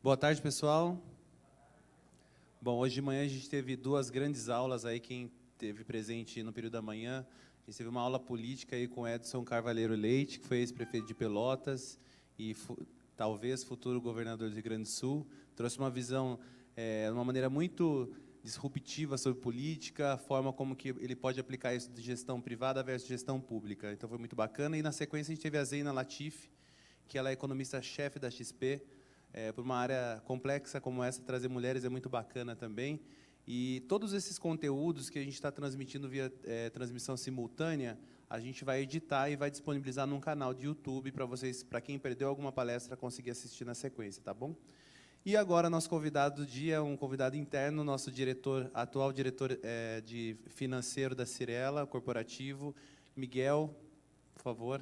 Boa tarde, pessoal. Bom, hoje de manhã a gente teve duas grandes aulas aí, quem esteve presente no período da manhã. A gente teve uma aula política aí com Edson Carvalheiro Leite, que foi ex-prefeito de Pelotas e talvez futuro governador do Rio Grande do Sul. Trouxe uma visão, de uma maneira muito disruptiva sobre política, a forma como que ele pode aplicar isso de gestão privada versus gestão pública. Então foi muito bacana. E na sequência a gente teve a Zeina Latif, que ela é economista-chefe da XP. Por uma área complexa como essa, trazer mulheres é muito bacana também. E todos esses conteúdos que a gente está transmitindo via transmissão simultânea, a gente vai editar e vai disponibilizar num canal de YouTube para vocês, para quem perdeu alguma palestra, conseguir assistir na sequência, tá bom? E agora, nosso convidado do dia, um convidado interno, nosso diretor, atual diretor de financeiro da Cyrela, corporativo, Miguel, por favor.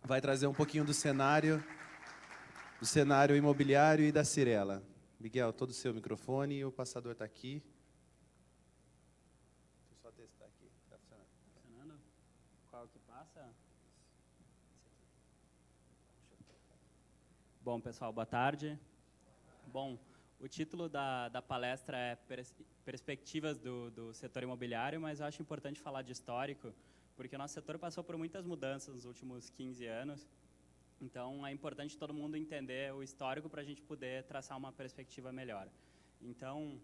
Vai trazer um pouquinho do cenário imobiliário e da Cyrela. Miguel, todo o seu microfone e o passador está aqui. Deixa eu só testar aqui. Está funcionando? Funcionando? Qual que passa? Bom, pessoal, boa tarde. Bom, o título da palestra é Perspectivas do Setor Imobiliário, mas eu acho importante falar de histórico, porque o nosso setor passou por muitas mudanças nos últimos 15 anos. Então, é importante todo mundo entender o histórico para a gente poder traçar uma perspectiva melhor. Então,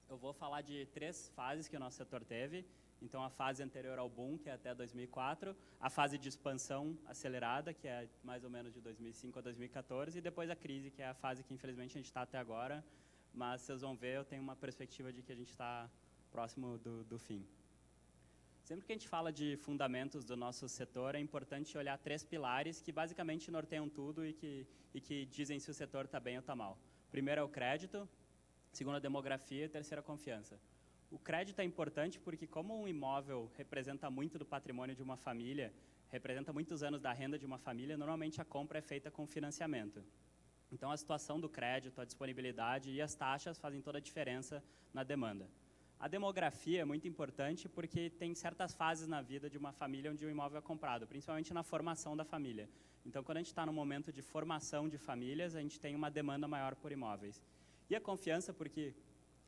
eu vou falar de 3 fases que o nosso setor teve. Então, a fase anterior ao boom, que é até 2004, a fase de expansão acelerada, que é mais ou menos de 2005 a 2014, e depois a crise, que é a fase que, infelizmente, a gente está até agora. Mas, vocês vão ver, eu tenho uma perspectiva de que a gente está próximo do fim. Sempre que a gente fala de fundamentos do nosso setor, é importante olhar 3 pilares que basicamente norteiam tudo e que dizem se o setor está bem ou está mal. Primeiro é o crédito, segundo a demografia e terceiro a confiança. O crédito é importante porque, como um imóvel representa muito do patrimônio de uma família, representa muitos anos da renda de uma família, normalmente a compra é feita com financiamento. Então, a situação do crédito, a disponibilidade e as taxas fazem toda a diferença na demanda. A demografia é muito importante porque tem certas fases na vida de uma família onde o imóvel é comprado, principalmente na formação da família. Então, quando a gente está no momento de formação de famílias, a gente tem uma demanda maior por imóveis. E a confiança, porque,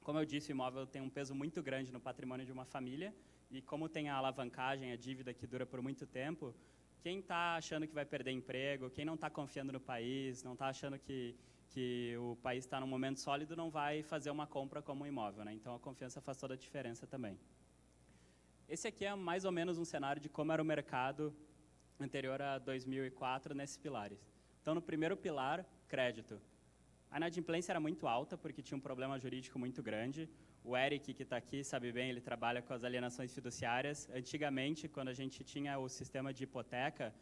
como eu disse, o imóvel tem um peso muito grande no patrimônio de uma família, e como tem a alavancagem, a dívida que dura por muito tempo, quem está achando que vai perder emprego, quem não está confiando no país, não está achando que o país está num momento sólido, não vai fazer uma compra como um imóvel, né? Então, a confiança faz toda a diferença também. Esse aqui é mais ou menos um cenário de como era o mercado anterior a 2004 nesses pilares. Então, no primeiro pilar, crédito. A inadimplência era muito alta porque tinha um problema jurídico muito grande. O Eric, que está aqui, sabe bem, ele trabalha com as alienações fiduciárias. Antigamente, quando a gente tinha o sistema de hipoteca,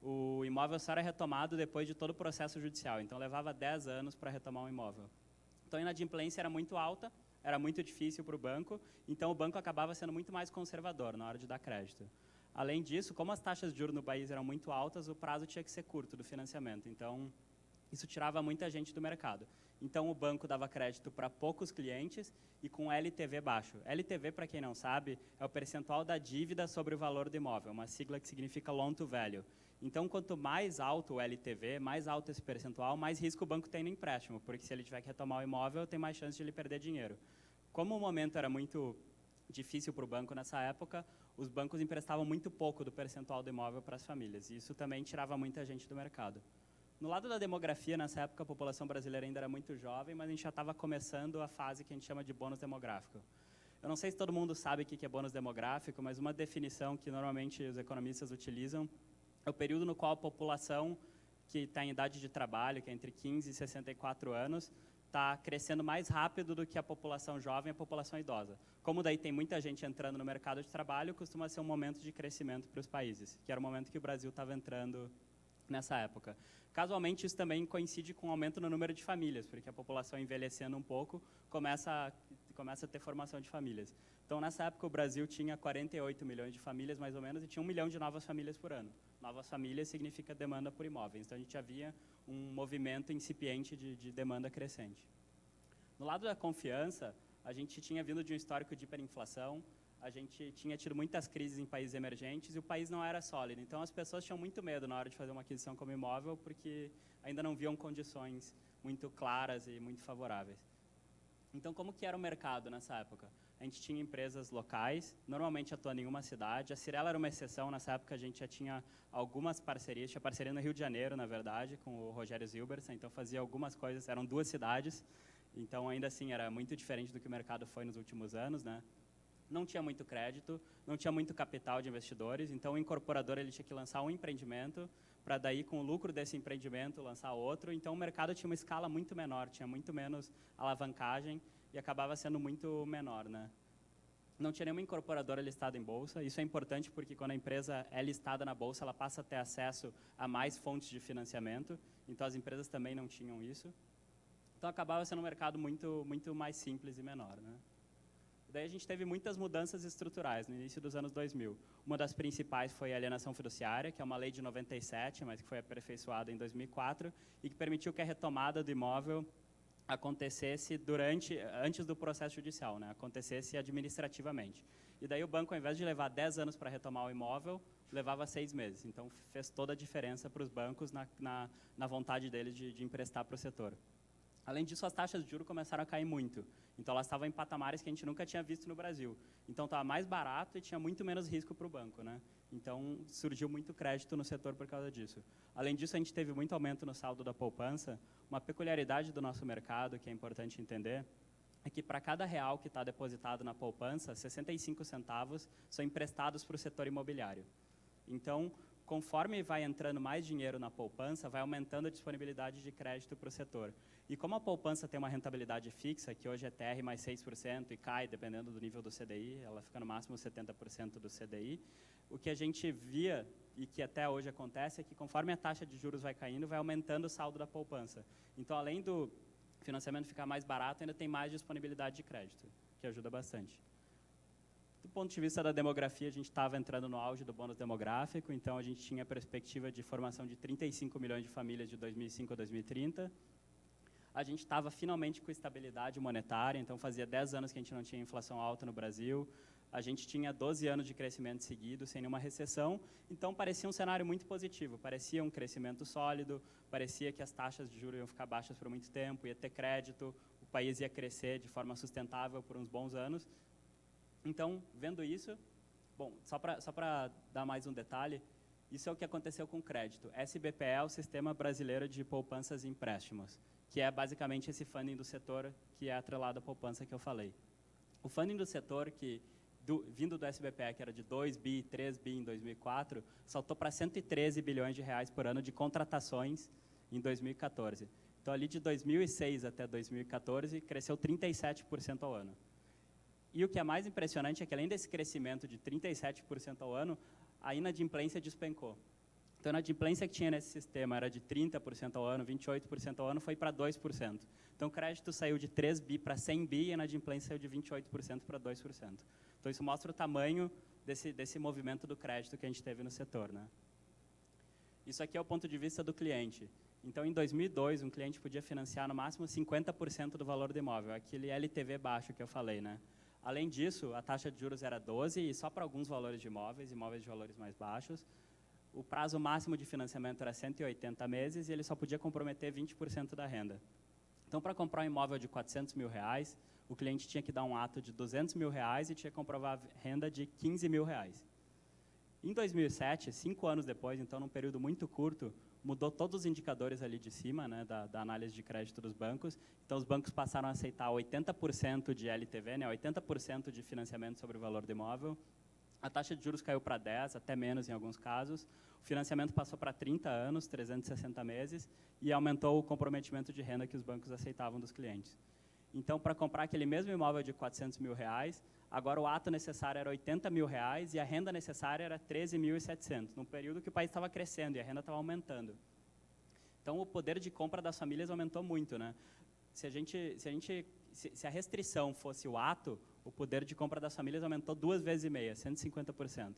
o imóvel só era retomado depois de todo o processo judicial. Então, levava 10 anos para retomar um imóvel. Então, a inadimplência era muito alta, era muito difícil para o banco, então o banco acabava sendo muito mais conservador na hora de dar crédito. Além disso, como as taxas de juros no país eram muito altas, o prazo tinha que ser curto do financiamento. Então, isso tirava muita gente do mercado. Então, o banco dava crédito para poucos clientes e com LTV baixo. LTV, para quem não sabe, é o percentual da dívida sobre o valor do imóvel, uma sigla que significa Loan to Value. Então, quanto mais alto o LTV, mais alto esse percentual, mais risco o banco tem no empréstimo, porque se ele tiver que retomar o imóvel, tem mais chance de ele perder dinheiro. Como o momento era muito difícil para o banco nessa época, os bancos emprestavam muito pouco do percentual do imóvel para as famílias, e isso também tirava muita gente do mercado. No lado da demografia, nessa época, a população brasileira ainda era muito jovem, mas a gente já estava começando a fase que a gente chama de bônus demográfico. Eu não sei se todo mundo sabe o que é bônus demográfico, mas uma definição que normalmente os economistas utilizam é o período no qual a população que está em idade de trabalho, que é entre 15 e 64 anos, está crescendo mais rápido do que a população jovem e a população idosa. Como daí tem muita gente entrando no mercado de trabalho, costuma ser um momento de crescimento para os países, que era o momento que o Brasil estava entrando nessa época. Casualmente, isso também coincide com o aumento no número de famílias, porque a população envelhecendo um pouco começa a ter formação de famílias. Então, nessa época, o Brasil tinha 48 milhões de famílias, mais ou menos, e tinha 1 milhão de novas famílias por ano. Novas famílias significa demanda por imóveis. Então, a gente havia um movimento incipiente de demanda crescente. No lado da confiança, a gente tinha vindo de um histórico de hiperinflação, a gente tinha tido muitas crises em países emergentes e o país não era sólido. Então, as pessoas tinham muito medo na hora de fazer uma aquisição como imóvel, porque ainda não viam condições muito claras e muito favoráveis. Então, como que era o mercado nessa época? A gente tinha empresas locais, normalmente atuando em uma cidade. A Cyrela era uma exceção, nessa época a gente já tinha algumas parcerias, tinha parceria no Rio de Janeiro, na verdade, com o Rogério Zilberson, então fazia algumas coisas, eram 2 cidades, então ainda assim era muito diferente do que o mercado foi nos últimos anos, né? Não tinha muito crédito, não tinha muito capital de investidores, então o incorporador ele tinha que lançar um empreendimento, para daí, com o lucro desse empreendimento, lançar outro. Então, o mercado tinha uma escala muito menor, tinha muito menos alavancagem e acabava sendo muito menor, né? Não tinha nenhuma incorporadora listada em bolsa. Isso é importante porque, quando a empresa é listada na bolsa, ela passa a ter acesso a mais fontes de financiamento. Então, as empresas também não tinham isso. Então, acabava sendo um mercado muito mais simples e menor, né? Daí a gente teve muitas mudanças estruturais no início dos anos 2000. Uma das principais foi a alienação fiduciária, que é uma lei de 97, mas que foi aperfeiçoada em 2004 e que permitiu que a retomada do imóvel acontecesse antes do processo judicial, né? Acontecesse administrativamente. E daí o banco, ao invés de levar 10 anos para retomar o imóvel, levava 6 meses. Então, fez toda a diferença para os bancos na vontade deles de emprestar para o setor. Além disso, as taxas de juros começaram a cair muito. Então, elas estavam em patamares que a gente nunca tinha visto no Brasil. Então, estava mais barato e tinha muito menos risco para o banco, né? Então, surgiu muito crédito no setor por causa disso. Além disso, a gente teve muito aumento no saldo da poupança. Uma peculiaridade do nosso mercado, que é importante entender, é que para cada real que está depositado na poupança, 65 centavos são emprestados para o setor imobiliário. Então, conforme vai entrando mais dinheiro na poupança, vai aumentando a disponibilidade de crédito para o setor. E como a poupança tem uma rentabilidade fixa, que hoje é TR mais 6% e cai, dependendo do nível do CDI, ela fica no máximo 70% do CDI, o que a gente via, e que até hoje acontece, é que conforme a taxa de juros vai caindo, vai aumentando o saldo da poupança. Então, além do financiamento ficar mais barato, ainda tem mais disponibilidade de crédito, que ajuda bastante. Do ponto de vista da demografia, a gente estava entrando no auge do bônus demográfico, então a gente tinha a perspectiva de formação de 35 milhões de famílias de 2005 a 2030. A gente estava finalmente com estabilidade monetária, então fazia 10 anos que a gente não tinha inflação alta no Brasil. A gente tinha 12 anos de crescimento seguido, sem nenhuma recessão, então parecia um cenário muito positivo, parecia um crescimento sólido, parecia que as taxas de juros iam ficar baixas por muito tempo, ia ter crédito, o país ia crescer de forma sustentável por uns bons anos. Então, vendo isso, bom, só para dar mais um detalhe, isso é o que aconteceu com o crédito. SBPE é o Sistema Brasileiro de Poupanças e Empréstimos, que é basicamente esse funding do setor que é atrelado à poupança que eu falei. O funding do setor, vindo do SBPE, que era de 2 bi, 3 bi em 2004, saltou para 113 bilhões de reais por ano de contratações em 2014. Então, ali de 2006 até 2014, cresceu 37% ao ano. E o que é mais impressionante é que, além desse crescimento de 37% ao ano, a inadimplência despencou. Então, a inadimplência que tinha nesse sistema era de 30% ao ano, 28% ao ano, foi para 2%. Então, o crédito saiu de 3 bi para 100 bi e a inadimplência saiu de 28% para 2%. Então, isso mostra o tamanho desse movimento do crédito que a gente teve no setor, né? Isso aqui é o ponto de vista do cliente. Então, em 2002, um cliente podia financiar no máximo 50% do valor do imóvel, aquele LTV baixo que eu falei, né? Além disso, a taxa de juros era 12% e só para alguns valores de imóveis de valores mais baixos. O prazo máximo de financiamento era 180 meses e ele só podia comprometer 20% da renda. Então, para comprar um imóvel de 400 mil reais, o cliente tinha que dar um ato de 200 mil reais e tinha que comprovar renda de 15 mil reais. Em 2007, 5 anos depois, então num período muito curto, mudou todos os indicadores ali de cima, né, da análise de crédito dos bancos. Então, os bancos passaram a aceitar 80% de LTV, né, 80% de financiamento sobre o valor do imóvel. A taxa de juros caiu para 10%, até menos em alguns casos. O financiamento passou para 30 anos, 360 meses, e aumentou o comprometimento de renda que os bancos aceitavam dos clientes. Então, para comprar aquele mesmo imóvel de 400 mil reais, agora o ato necessário era 80 mil reais e a renda necessária era 13.700, num período que o país estava crescendo e a renda estava aumentando. Então, o poder de compra das famílias aumentou muito, né? Se a restrição fosse o ato, o poder de compra das famílias aumentou 2,5 vezes, 150%.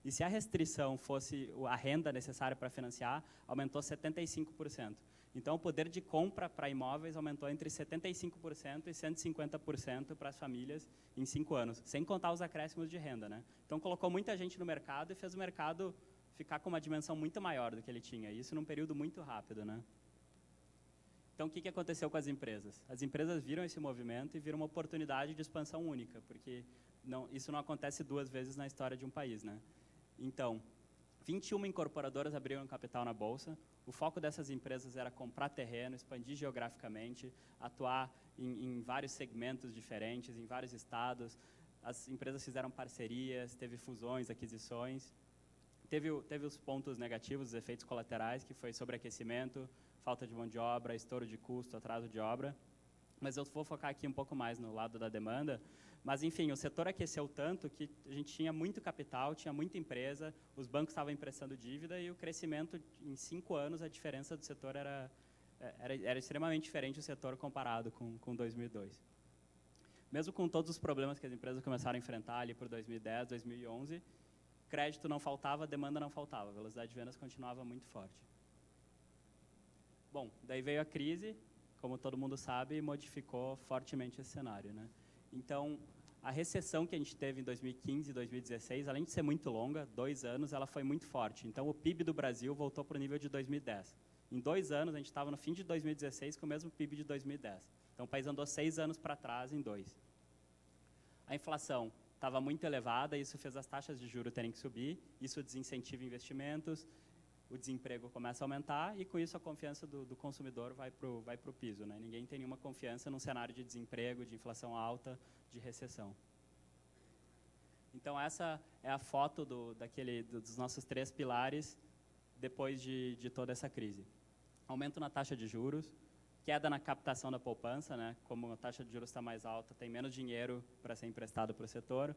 E se a restrição fosse a renda necessária para financiar, aumentou 75%. Então, o poder de compra para imóveis aumentou entre 75% e 150% para as famílias em 5 anos, sem contar os acréscimos de renda, né? Então, colocou muita gente no mercado e fez o mercado ficar com uma dimensão muito maior do que ele tinha, isso num período muito rápido, né? Então, o que aconteceu com as empresas? As empresas viram esse movimento e viram uma oportunidade de expansão única, porque isso não acontece 2 vezes na história de um país, né? Então, 21 incorporadoras abriram capital na Bolsa. O foco dessas empresas era comprar terreno, expandir geograficamente, atuar em vários segmentos diferentes, em vários estados. As empresas fizeram parcerias, teve fusões, aquisições. Teve os pontos negativos, os efeitos colaterais, que foi sobreaquecimento, falta de mão de obra, estouro de custo, atraso de obra. Mas eu vou focar aqui um pouco mais no lado da demanda. Mas, enfim, o setor aqueceu tanto que a gente tinha muito capital, tinha muita empresa, os bancos estavam emprestando dívida e o crescimento, em 5 anos, a diferença do setor era extremamente diferente o setor comparado com 2002. Mesmo com todos os problemas que as empresas começaram a enfrentar ali por 2010, 2011, crédito não faltava, demanda não faltava, a velocidade de vendas continuava muito forte. Bom, daí veio a crise, como todo mundo sabe, e modificou fortemente esse cenário, né? Então, a recessão que a gente teve em 2015 e 2016, além de ser muito longa, 2 anos, ela foi muito forte. Então, o PIB do Brasil voltou para o nível de 2010. Em 2 anos, a gente estava no fim de 2016 com o mesmo PIB de 2010. Então, o país andou 6 anos para trás em 2. A inflação estava muito elevada, isso fez as taxas de juros terem que subir, isso desincentiva investimentos, o desemprego começa a aumentar e, com isso, a confiança do consumidor vai pro piso, né? Ninguém tem nenhuma confiança num cenário de desemprego, de inflação alta, de recessão. Então, essa é a foto dos nossos 3 pilares depois de toda essa crise. Aumento na taxa de juros, queda na captação da poupança, né? Como a taxa de juros está mais alta, tem menos dinheiro para ser emprestado para o setor.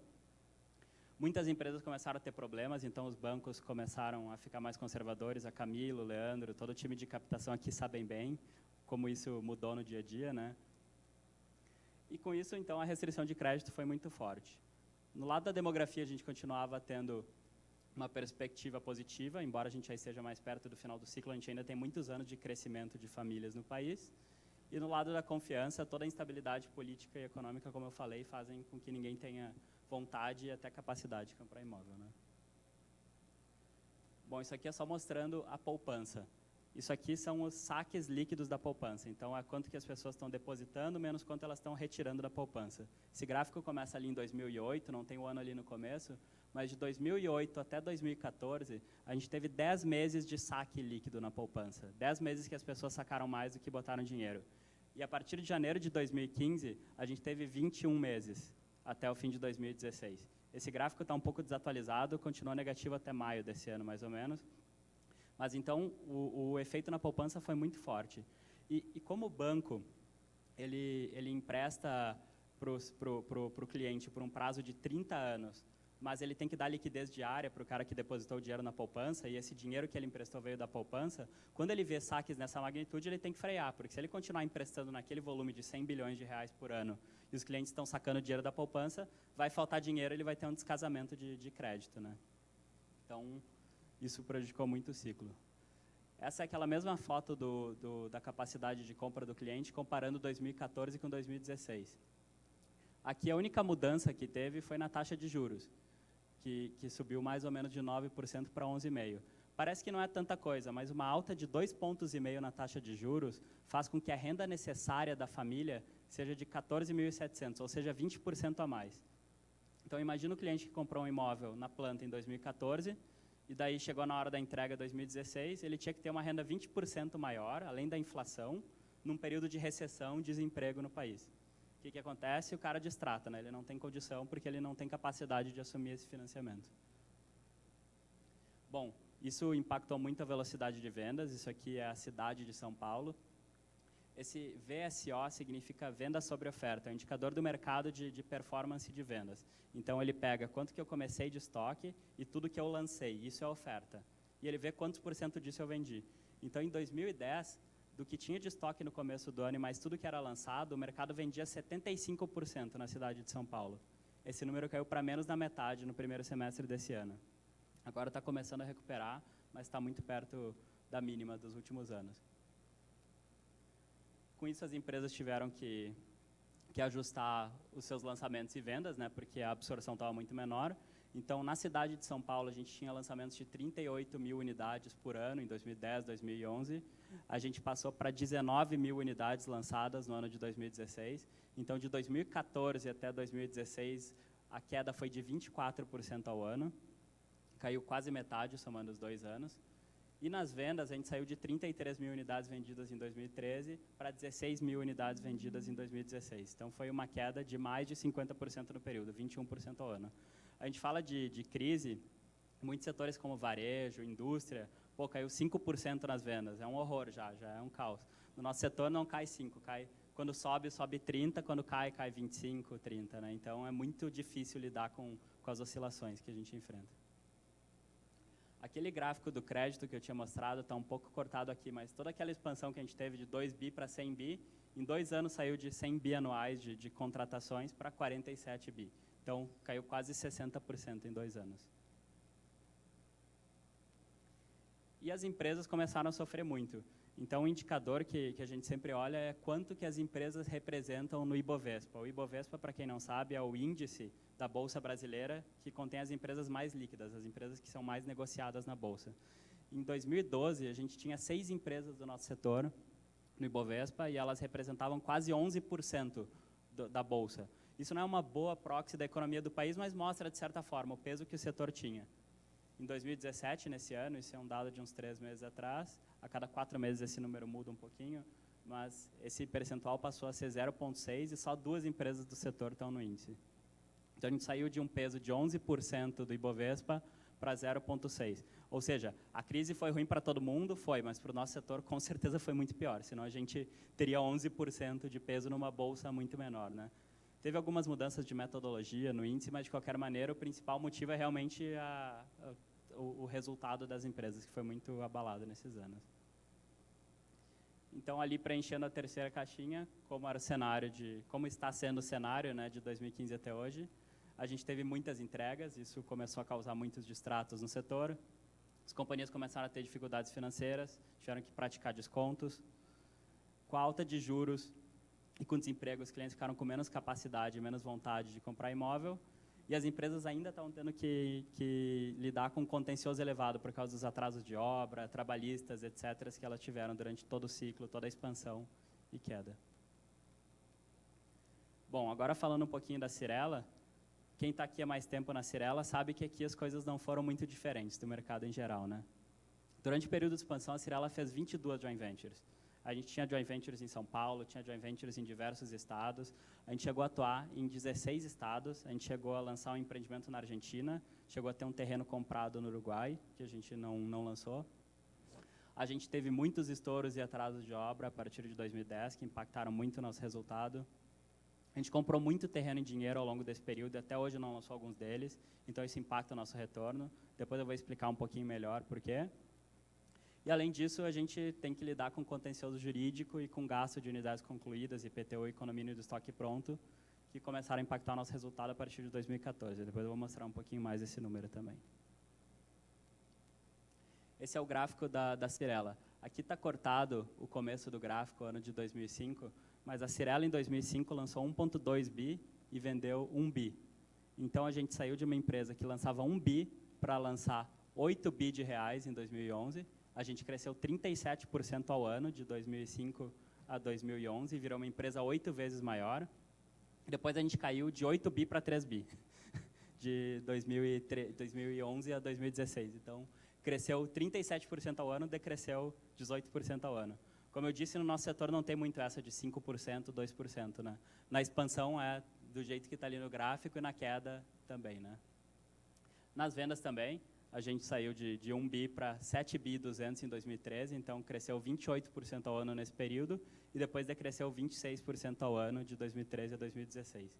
Muitas empresas começaram a ter problemas, então os bancos começaram a ficar mais conservadores. A Camilo, o Leandro, todo o time de captação aqui sabem bem como isso mudou no dia a dia, né? E com isso, então, a restrição de crédito foi muito forte. No lado da demografia, a gente continuava tendo uma perspectiva positiva, embora a gente já esteja mais perto do final do ciclo, a gente ainda tem muitos anos de crescimento de famílias no país. E no lado da confiança, toda a instabilidade política e econômica, como eu falei, fazem com que ninguém tenha vontade e até capacidade de comprar imóvel, né? Bom, isso aqui é só mostrando a poupança. Isso aqui são os saques líquidos da poupança. Então, é quanto que as pessoas estão depositando, menos quanto elas estão retirando da poupança. Esse gráfico começa ali em 2008, não tem o ano ali no começo, mas de 2008 até 2014, a gente teve 10 meses de saque líquido na poupança. 10 meses que as pessoas sacaram mais do que botaram dinheiro. E a partir de janeiro de 2015, a gente teve 21 meses, até o fim de 2016. Esse gráfico está um pouco desatualizado, continua negativo até maio desse ano, mais ou menos. Mas, então, o efeito na poupança foi muito forte. E como o banco ele empresta para o cliente por um prazo de 30 anos, mas ele tem que dar liquidez diária para o cara que depositou o dinheiro na poupança, e esse dinheiro que ele emprestou veio da poupança, quando ele vê saques nessa magnitude, ele tem que frear, porque se ele continuar emprestando naquele volume de 100 bilhões de reais por ano, e os clientes estão sacando dinheiro da poupança, vai faltar dinheiro, ele vai ter um descasamento de crédito, né? Então, isso prejudicou muito o ciclo. Essa é aquela mesma foto da capacidade de compra do cliente, comparando 2014 com 2016. Aqui a única mudança que teve foi na taxa de juros, que subiu mais ou menos de 9% para 11,5%. Parece que não é tanta coisa, mas uma alta de 2,5 pontos na taxa de juros faz com que a renda necessária da família seja de 14.700, ou seja, 20% a mais. Então, imagina o cliente que comprou um imóvel na planta em 2014, e daí chegou na hora da entrega em 2016, ele tinha que ter uma renda 20% maior, além da inflação, num período de recessão, desemprego no país. O que acontece? O cara destrata, né? Ele não tem condição porque ele não tem capacidade de assumir esse financiamento. Bom, isso impactou muito a velocidade de vendas. Isso aqui é a cidade de São Paulo. Esse VSO significa venda sobre oferta, é um indicador do mercado de performance de vendas. Então, ele pega quanto que eu comecei de estoque e tudo que eu lancei, isso é oferta. E ele vê quantos % disso eu vendi. Então, em 2010, do que tinha de estoque no começo do ano e mais tudo que era lançado, o mercado vendia 75% na cidade de São Paulo. Esse número caiu para menos da metade no primeiro semestre desse ano. Agora está começando a recuperar, mas está muito perto da mínima dos últimos anos. Com isso, as empresas tiveram que ajustar os seus lançamentos e vendas, né, porque a absorção estava muito menor. Então, na cidade de São Paulo, a gente tinha lançamentos de 38 mil unidades por ano, em 2010, 2011. A gente passou para 19 mil unidades lançadas no ano de 2016. Então, de 2014 até 2016, a queda foi de 24% ao ano. Caiu quase metade, somando os 2 anos. E nas vendas, a gente saiu de 33 mil unidades vendidas em 2013 para 16 mil unidades vendidas em 2016. Então, foi uma queda de mais de 50% no período, 21% ao ano. A gente fala de crise, muitos setores como varejo, indústria, pô, caiu 5% nas vendas, é um horror já é um caos. No nosso setor não cai 5%, quando sobe 30%, quando cai 25%, 30%. Né? Então, é muito difícil lidar com as oscilações que a gente enfrenta. Aquele gráfico do crédito que eu tinha mostrado está um pouco cortado aqui, mas toda aquela expansão que a gente teve de 2 bi para 100 bi, em 2 anos saiu de 100 bi anuais de contratações para 47 bi. Então, caiu quase 60% em 2 anos. E as empresas começaram a sofrer muito. Então, um indicador que a gente sempre olha é quanto que as empresas representam no Ibovespa. O Ibovespa, para quem não sabe, é o índice da Bolsa Brasileira que contém as empresas mais líquidas, as empresas que são mais negociadas na Bolsa. Em 2012, a gente tinha 6 empresas do nosso setor no Ibovespa e elas representavam quase 11% da Bolsa. Isso não é uma boa proxy da economia do país, mas mostra, de certa forma, o peso que o setor tinha. Em 2017, nesse ano, isso é um dado de uns 3 meses atrás, a cada 4 meses esse número muda um pouquinho, mas esse percentual passou a ser 0,6 e só 2 empresas do setor estão no índice. Então, a gente saiu de um peso de 11% do Ibovespa para 0,6. Ou seja, a crise foi ruim para todo mundo? Foi, mas para o nosso setor, com certeza, foi muito pior. Senão, a gente teria 11% de peso numa bolsa muito menor. Né? Teve algumas mudanças de metodologia no índice, mas, de qualquer maneira, o principal motivo é realmente o resultado das empresas, que foi muito abalado nesses anos. Então, ali preenchendo a terceira caixinha, como era o cenário como está sendo o cenário, né, de 2015 até hoje, a gente teve muitas entregas, isso começou a causar muitos distratos no setor. As companhias começaram a ter dificuldades financeiras, tiveram que praticar descontos. Com a alta de juros e com desemprego, os clientes ficaram com menos capacidade, menos vontade de comprar imóvel. E as empresas ainda estão tendo que lidar com contencioso elevado por causa dos atrasos de obra, trabalhistas, etc., que elas tiveram durante todo o ciclo, toda a expansão e queda. Bom, agora falando um pouquinho da Cyrela, quem está aqui há mais tempo na Cyrela sabe que aqui as coisas não foram muito diferentes do mercado em geral. Né? Durante o período de expansão, a Cyrela fez 22 joint ventures. A gente tinha joint ventures em São Paulo, tinha joint ventures em diversos estados. A gente chegou a atuar em 16 estados. A gente chegou a lançar um empreendimento na Argentina. Chegou a ter um terreno comprado no Uruguai, que a gente não lançou. A gente teve muitos estouros e atrasos de obra a partir de 2010, que impactaram muito o nosso resultado. A gente comprou muito terreno em dinheiro ao longo desse período e até hoje não lançou alguns deles. Então, isso impacta o nosso retorno. Depois eu vou explicar um pouquinho melhor por quê. E, além disso, a gente tem que lidar com contencioso jurídico e com gasto de unidades concluídas, IPTU e economia do estoque pronto, que começaram a impactar o nosso resultado a partir de 2014. Depois eu vou mostrar um pouquinho mais esse número também. Esse é o gráfico da Cyrela. Aqui está cortado o começo do gráfico, ano de 2005, mas a Cyrela, em 2005, lançou 1,2 bi e vendeu 1 bi. Então, a gente saiu de uma empresa que lançava 1 bi para lançar 8 bi de reais em 2011. A gente cresceu 37% ao ano, de 2005 a 2011, e virou uma empresa 8 vezes maior. Depois a gente caiu de 8 bi para 3 bi, de 2011 a 2016. Então, cresceu 37% ao ano, decresceu 18% ao ano. Como eu disse, no nosso setor não tem muito essa de 5%, 2%. Né? Na expansão é do jeito que está ali no gráfico e na queda também. Né? Nas vendas também. A gente saiu de 1 bi para 7 bi 200 em 2013, então cresceu 28% ao ano nesse período e depois decresceu 26% ao ano de 2013 a 2016.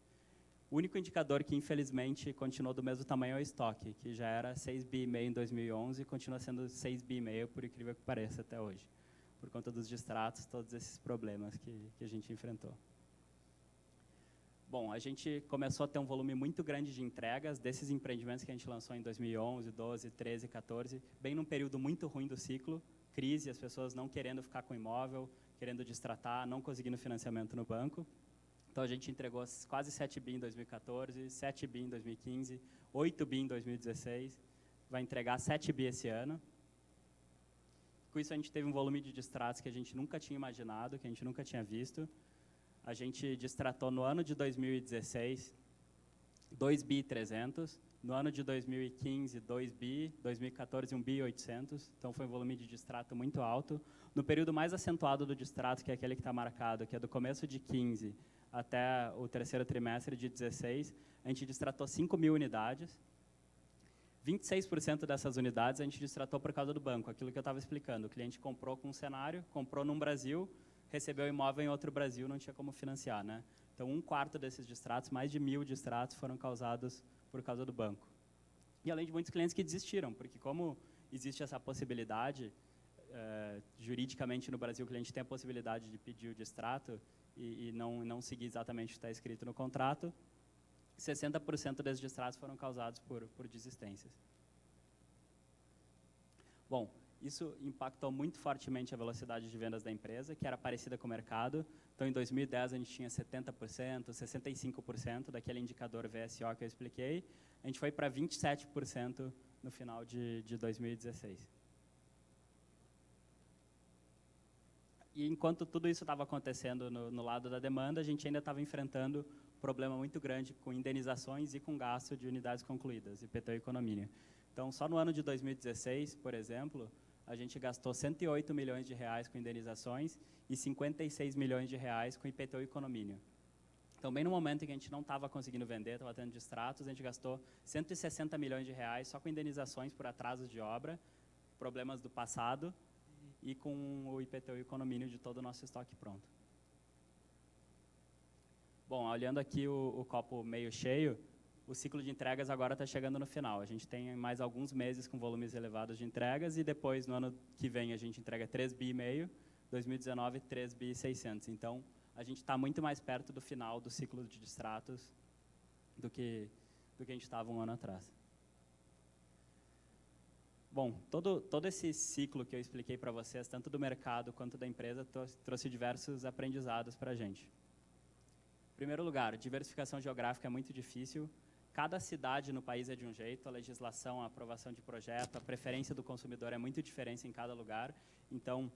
O único indicador que, infelizmente, continuou do mesmo tamanho é o estoque, que já era 6 bi e meio em 2011 e continua sendo 6 bi e meio, por incrível que pareça, até hoje, por conta dos distratos, todos esses problemas que a gente enfrentou. Bom, a gente começou a ter um volume muito grande de entregas desses empreendimentos que a gente lançou em 2011, 12, 13, 14, bem num período muito ruim do ciclo, crise, as pessoas não querendo ficar com imóvel, querendo destratar, não conseguindo financiamento no banco. Então, a gente entregou quase 7 bi em 2014, 7 bi em 2015, 8 bi em 2016, vai entregar 7 bi esse ano. Com isso, a gente teve um volume de distratos que a gente nunca tinha imaginado, que a gente nunca tinha visto. A gente distratou no ano de 2016, 2 bi 300, no ano de 2015, 2 bi, 2014, 1 bi 800, então foi um volume de distrato muito alto. No período mais acentuado do distrato, que é aquele que está marcado, que é do começo de 15 até o terceiro trimestre de 16, a gente distratou 5.000 unidades. 26% dessas unidades a gente distratou por causa do banco, aquilo que eu estava explicando. O cliente comprou com um cenário, comprou num Brasil, recebeu o imóvel em outro Brasil, não tinha como financiar, né? Então, 1/4 desses distratos, mais de 1.000 distratos, foram causados por causa do banco. E além de muitos clientes que desistiram, porque como existe essa possibilidade, juridicamente no Brasil o cliente tem a possibilidade de pedir o distrato e não seguir exatamente o que está escrito no contrato, 60% desses distratos foram causados por desistências. Bom, isso impactou muito fortemente a velocidade de vendas da empresa, que era parecida com o mercado. Então, em 2010, a gente tinha 70%, 65% daquele indicador VSO que eu expliquei. A gente foi para 27% no final de 2016. E enquanto tudo isso estava acontecendo no lado da demanda, a gente ainda estava enfrentando um problema muito grande com indenizações e com gasto de unidades concluídas, IPTU e condomínio. Então, só no ano de 2016, por exemplo, a gente gastou 108 milhões de reais com indenizações e 56 milhões de reais com IPTU e condomínio. Então, bem no momento em que a gente não estava conseguindo vender, estava tendo distratos, a gente gastou 160 milhões de reais só com indenizações por atrasos de obra, problemas do passado e com o IPTU e condomínio de todo o nosso estoque pronto. Bom, olhando aqui o copo meio cheio, o ciclo de entregas agora está chegando no final. A gente tem mais alguns meses com volumes elevados de entregas e depois, no ano que vem, a gente entrega 3,5 bi, 2019, 3,6 bi. Então, a gente está muito mais perto do final do ciclo de distratos do que a gente estava um ano atrás. Bom, todo esse ciclo que eu expliquei para vocês, tanto do mercado quanto da empresa, trouxe diversos aprendizados para a gente. Em primeiro lugar, diversificação geográfica é muito difícil. Cada cidade no país é de um jeito, a legislação, a aprovação de projeto, a preferência do consumidor é muito diferente em cada lugar. Então,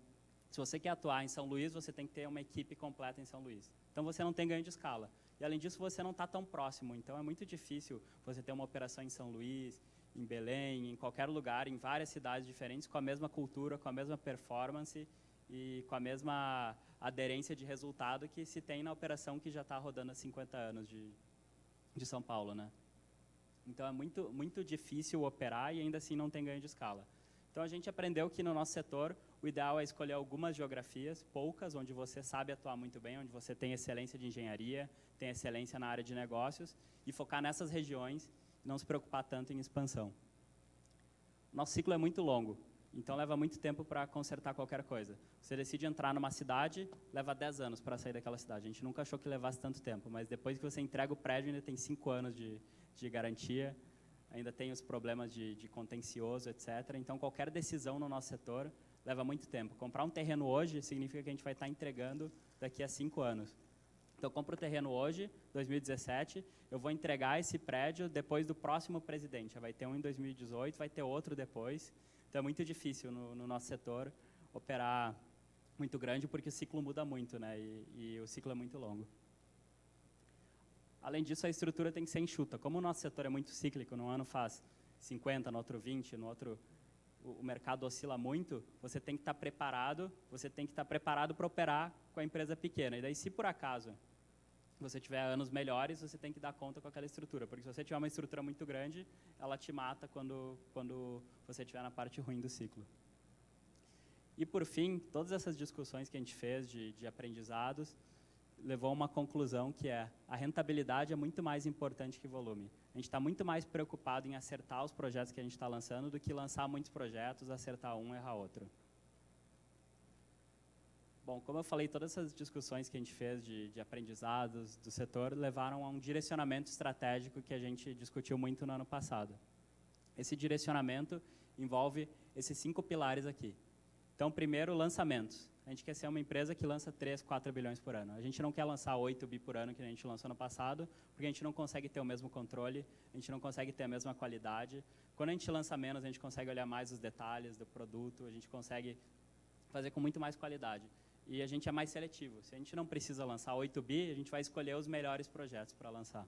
se você quer atuar em São Luís, você tem que ter uma equipe completa em São Luís. Então, você não tem ganho de escala. E, além disso, você não está tão próximo. Então, é muito difícil você ter uma operação em São Luís, em Belém, em qualquer lugar, em várias cidades diferentes, com a mesma cultura, com a mesma performance e com a mesma aderência de resultado que se tem na operação que já está rodando há 50 anos de São Paulo, né? Então, é muito difícil operar e, ainda assim, não tem ganho de escala. Então, a gente aprendeu que, no nosso setor, o ideal é escolher algumas geografias, poucas, onde você sabe atuar muito bem, onde você tem excelência de engenharia, tem excelência na área de negócios, e focar nessas regiões e não se preocupar tanto em expansão. Nosso ciclo é muito longo, então leva muito tempo para consertar qualquer coisa. Você decide entrar numa cidade, leva 10 anos para sair daquela cidade. A gente nunca achou que levasse tanto tempo, mas depois que você entrega o prédio, ainda tem 5 anos de garantia, ainda tem os problemas de contencioso, etc. Então, qualquer decisão no nosso setor leva muito tempo. Comprar um terreno hoje significa que a gente vai estar entregando daqui a 5 anos. Então, eu compro o terreno hoje, 2017, eu vou entregar esse prédio depois do próximo presidente. Vai ter um em 2018, vai ter outro depois. Então, é muito difícil no nosso setor operar muito grande, porque o ciclo muda muito, né? E o ciclo é muito longo. Além disso, a estrutura tem que ser enxuta. Como o nosso setor é muito cíclico, num ano faz 50, no outro 20, no outro o mercado oscila muito, você tem que estar preparado, para operar com a empresa pequena. E daí, se por acaso você tiver anos melhores, você tem que dar conta com aquela estrutura, porque se você tiver uma estrutura muito grande, ela te mata quando você estiver na parte ruim do ciclo. E, por fim, todas essas discussões que a gente fez de aprendizados, levou a uma conclusão que é: a rentabilidade é muito mais importante que volume. A gente está muito mais preocupado em acertar os projetos que a gente está lançando do que lançar muitos projetos, acertar um e errar outro. Bom, como eu falei, todas essas discussões que a gente fez de aprendizados do setor levaram a um direcionamento estratégico que a gente discutiu muito no ano passado. Esse direcionamento envolve esses 5 pilares aqui. Então, primeiro, lançamentos. A gente quer ser uma empresa que lança 3, 4 bilhões por ano. A gente não quer lançar 8 bi por ano que a gente lançou no passado, porque a gente não consegue ter o mesmo controle, a gente não consegue ter a mesma qualidade. Quando a gente lança menos, a gente consegue olhar mais os detalhes do produto, a gente consegue fazer com muito mais qualidade. E a gente é mais seletivo. Se a gente não precisa lançar 8 bi, a gente vai escolher os melhores projetos para lançar.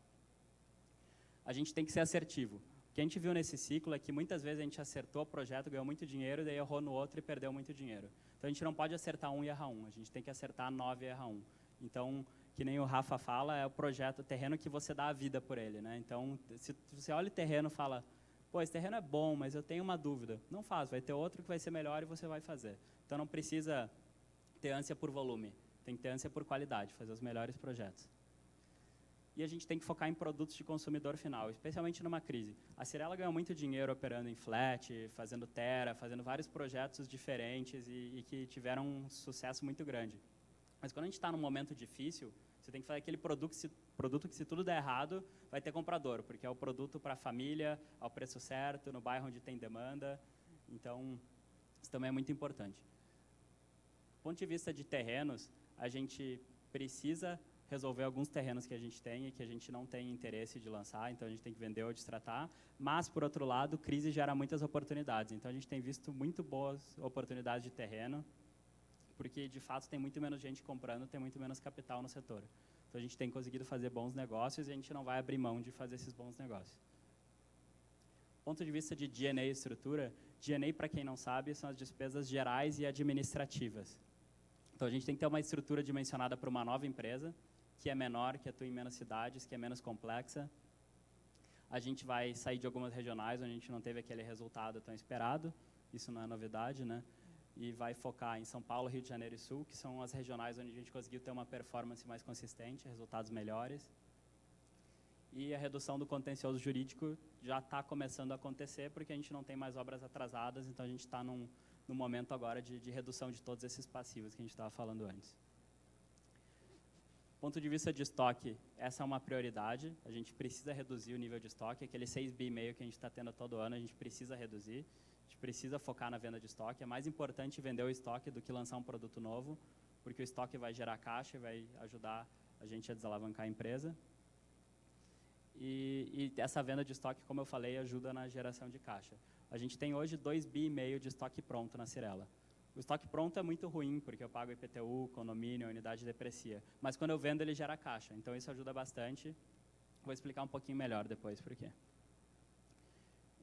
A gente tem que ser assertivo. O que a gente viu nesse ciclo é que muitas vezes a gente acertou o projeto, ganhou muito dinheiro, daí errou no outro e perdeu muito dinheiro. Então a gente não pode acertar 1 e errar 1, a gente tem que acertar 9 e errar 1. Então, que nem o Rafa fala, é o projeto, o terreno que você dá a vida por ele, né? Então, se você olha o terreno e fala, pô, esse terreno é bom, mas eu tenho uma dúvida. Não faz, vai ter outro que vai ser melhor e você vai fazer. Então não precisa ter ânsia por volume, tem que ter ânsia por qualidade, fazer os melhores projetos. E a gente tem que focar em produtos de consumidor final, especialmente numa crise. A Cyrela ganhou muito dinheiro operando em flat, fazendo Terra, fazendo vários projetos diferentes e que tiveram um sucesso muito grande. Mas quando a gente está num momento difícil, você tem que fazer aquele produto que se tudo der errado, vai ter comprador, porque é o produto para a família, ao preço certo, no bairro onde tem demanda. Então, isso também é muito importante. Do ponto de vista de terrenos, a gente precisa resolver alguns terrenos que a gente tem e que a gente não tem interesse de lançar, então a gente tem que vender ou destratar. Mas, por outro lado, crise gera muitas oportunidades. Então, a gente tem visto muito boas oportunidades de terreno, porque, de fato, tem muito menos gente comprando, tem muito menos capital no setor. Então, a gente tem conseguido fazer bons negócios e a gente não vai abrir mão de fazer esses bons negócios. Do ponto de vista de G&A e estrutura, G&A, para quem não sabe, são as despesas gerais e administrativas. Então, a gente tem que ter uma estrutura dimensionada para uma nova empresa, que é menor, que atua em menos cidades, que é menos complexa. A gente vai sair de algumas regionais onde a gente não teve aquele resultado tão esperado, isso não é novidade, né? E vai focar em São Paulo, Rio de Janeiro e Sul, que são as regionais onde a gente conseguiu ter uma performance mais consistente, resultados melhores. E a redução do contencioso jurídico já está começando a acontecer, porque a gente não tem mais obras atrasadas, então a gente está num momento agora de redução de todos esses passivos que a gente estava falando antes. Do ponto de vista de estoque, essa é uma prioridade, a gente precisa reduzir o nível de estoque, aquele 6,5 bi que a gente está tendo todo ano, a gente precisa reduzir, a gente precisa focar na venda de estoque, é mais importante vender o estoque do que lançar um produto novo, porque o estoque vai gerar caixa e vai ajudar a gente a desalavancar a empresa. E essa venda de estoque, como eu falei, ajuda na geração de caixa. A gente tem hoje 2,5 bi de estoque pronto na Cyrela. O estoque pronto é muito ruim, porque eu pago IPTU, condomínio, a unidade deprecia. Mas quando eu vendo, ele gera caixa. Então, isso ajuda bastante. Vou explicar um pouquinho melhor depois por quê.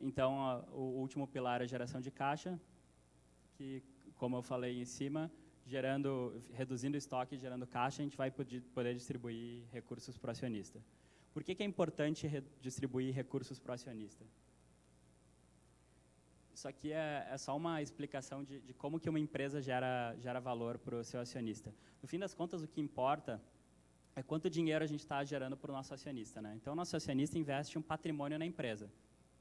Então, o último pilar é a geração de caixa, que, como eu falei em cima, reduzindo o estoque e gerando caixa, a gente vai poder distribuir recursos para o acionista. Por que é importante distribuir recursos para o acionista? Isso aqui é só uma explicação de como que uma empresa gera valor para o seu acionista. No fim das contas, o que importa é quanto dinheiro a gente está gerando para o nosso acionista, né? Então, o nosso acionista investe um patrimônio na empresa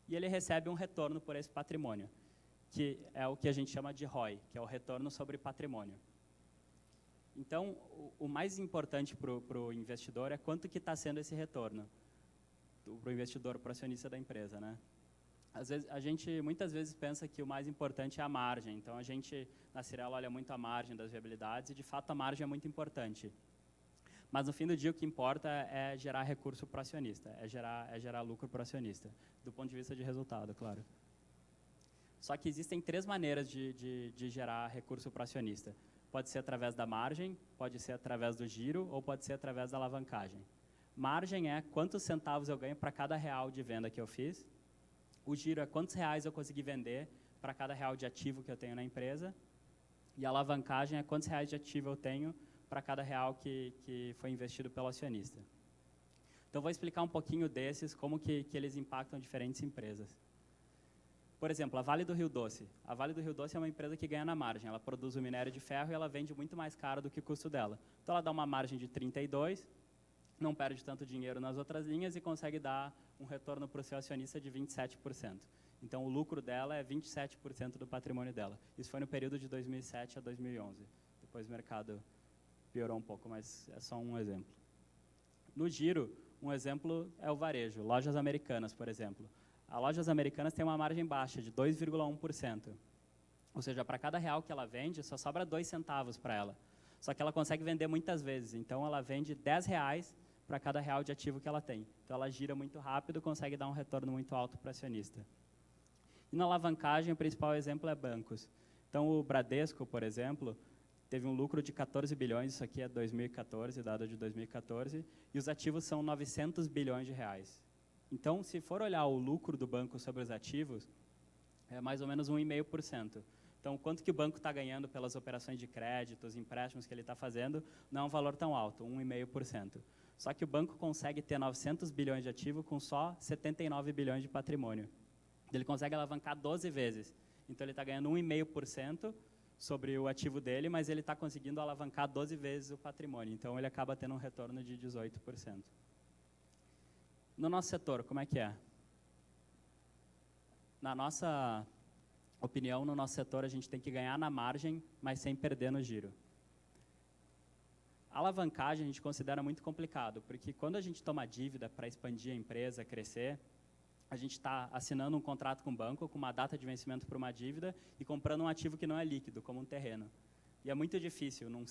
e ele recebe um retorno por esse patrimônio, que é o que a gente chama de ROI, que é o retorno sobre patrimônio. Então, o mais importante para o investidor é quanto que está sendo esse retorno para o investidor, para o acionista da empresa, né? Às vezes, a gente muitas vezes pensa que o mais importante é a margem. Então, a gente, na Cyrela, olha muito a margem das viabilidades e, de fato, a margem é muito importante. Mas, no fim do dia, o que importa é gerar recurso para o acionista, é gerar lucro para o acionista, do ponto de vista de resultado, claro. Só que existem 3 maneiras de gerar recurso para o acionista. Pode ser através da margem, pode ser através do giro ou pode ser através da alavancagem. Margem é quantos centavos eu ganho para cada real de venda que eu fiz. O giro é quantos reais eu consegui vender para cada real de ativo que eu tenho na empresa. E a alavancagem é quantos reais de ativo eu tenho para cada real que foi investido pelo acionista. Então, vou explicar um pouquinho desses, como que eles impactam diferentes empresas. Por exemplo, a Vale do Rio Doce. A Vale do Rio Doce é uma empresa que ganha na margem. Ela produz o minério de ferro e ela vende muito mais caro do que o custo dela. Então, ela dá uma margem de 32%, não perde tanto dinheiro nas outras linhas e consegue dar um retorno para o seu acionista de 27%. Então, o lucro dela é 27% do patrimônio dela. Isso foi no período de 2007 a 2011. depois o mercado piorou um pouco, mas é só um exemplo. No giro, um exemplo é o varejo, lojas americanas, por exemplo. As lojas americanas têm uma margem baixa, de 2,1%. Ou seja, para cada real que ela vende, só sobra 2 centavos para ela. Só que ela consegue vender muitas vezes, então ela vende R$10 para cada real de ativo que ela tem. Então ela gira muito rápido, consegue dar um retorno muito alto para o acionista. E na alavancagem, o principal exemplo é bancos. Então o Bradesco, por exemplo, teve um lucro de 14 bilhões, isso aqui é 2014, dado de 2014, e os ativos são 900 bilhões de reais. Então, se for olhar o lucro do banco sobre os ativos, é mais ou menos 1,5%. Então, quanto que o banco está ganhando pelas operações de crédito, os empréstimos que ele está fazendo, não é um valor tão alto, 1,5%. Só que o banco consegue ter 900 bilhões de ativo com só 79 bilhões de patrimônio. Ele consegue alavancar 12 vezes. Então, ele está ganhando 1,5% sobre o ativo dele, mas ele está conseguindo alavancar 12 vezes o patrimônio. Então, ele acaba tendo um retorno de 18%. No nosso setor, como é que é? Na nossa opinião, no nosso setor, a gente tem que ganhar na margem, mas sem perder no giro. A alavancagem a gente considera muito complicado, porque quando a gente toma dívida para expandir a empresa, crescer, a gente está assinando um contrato com o banco, com uma data de vencimento para uma dívida e comprando um ativo que não é líquido, como um terreno. E é muito difícil, num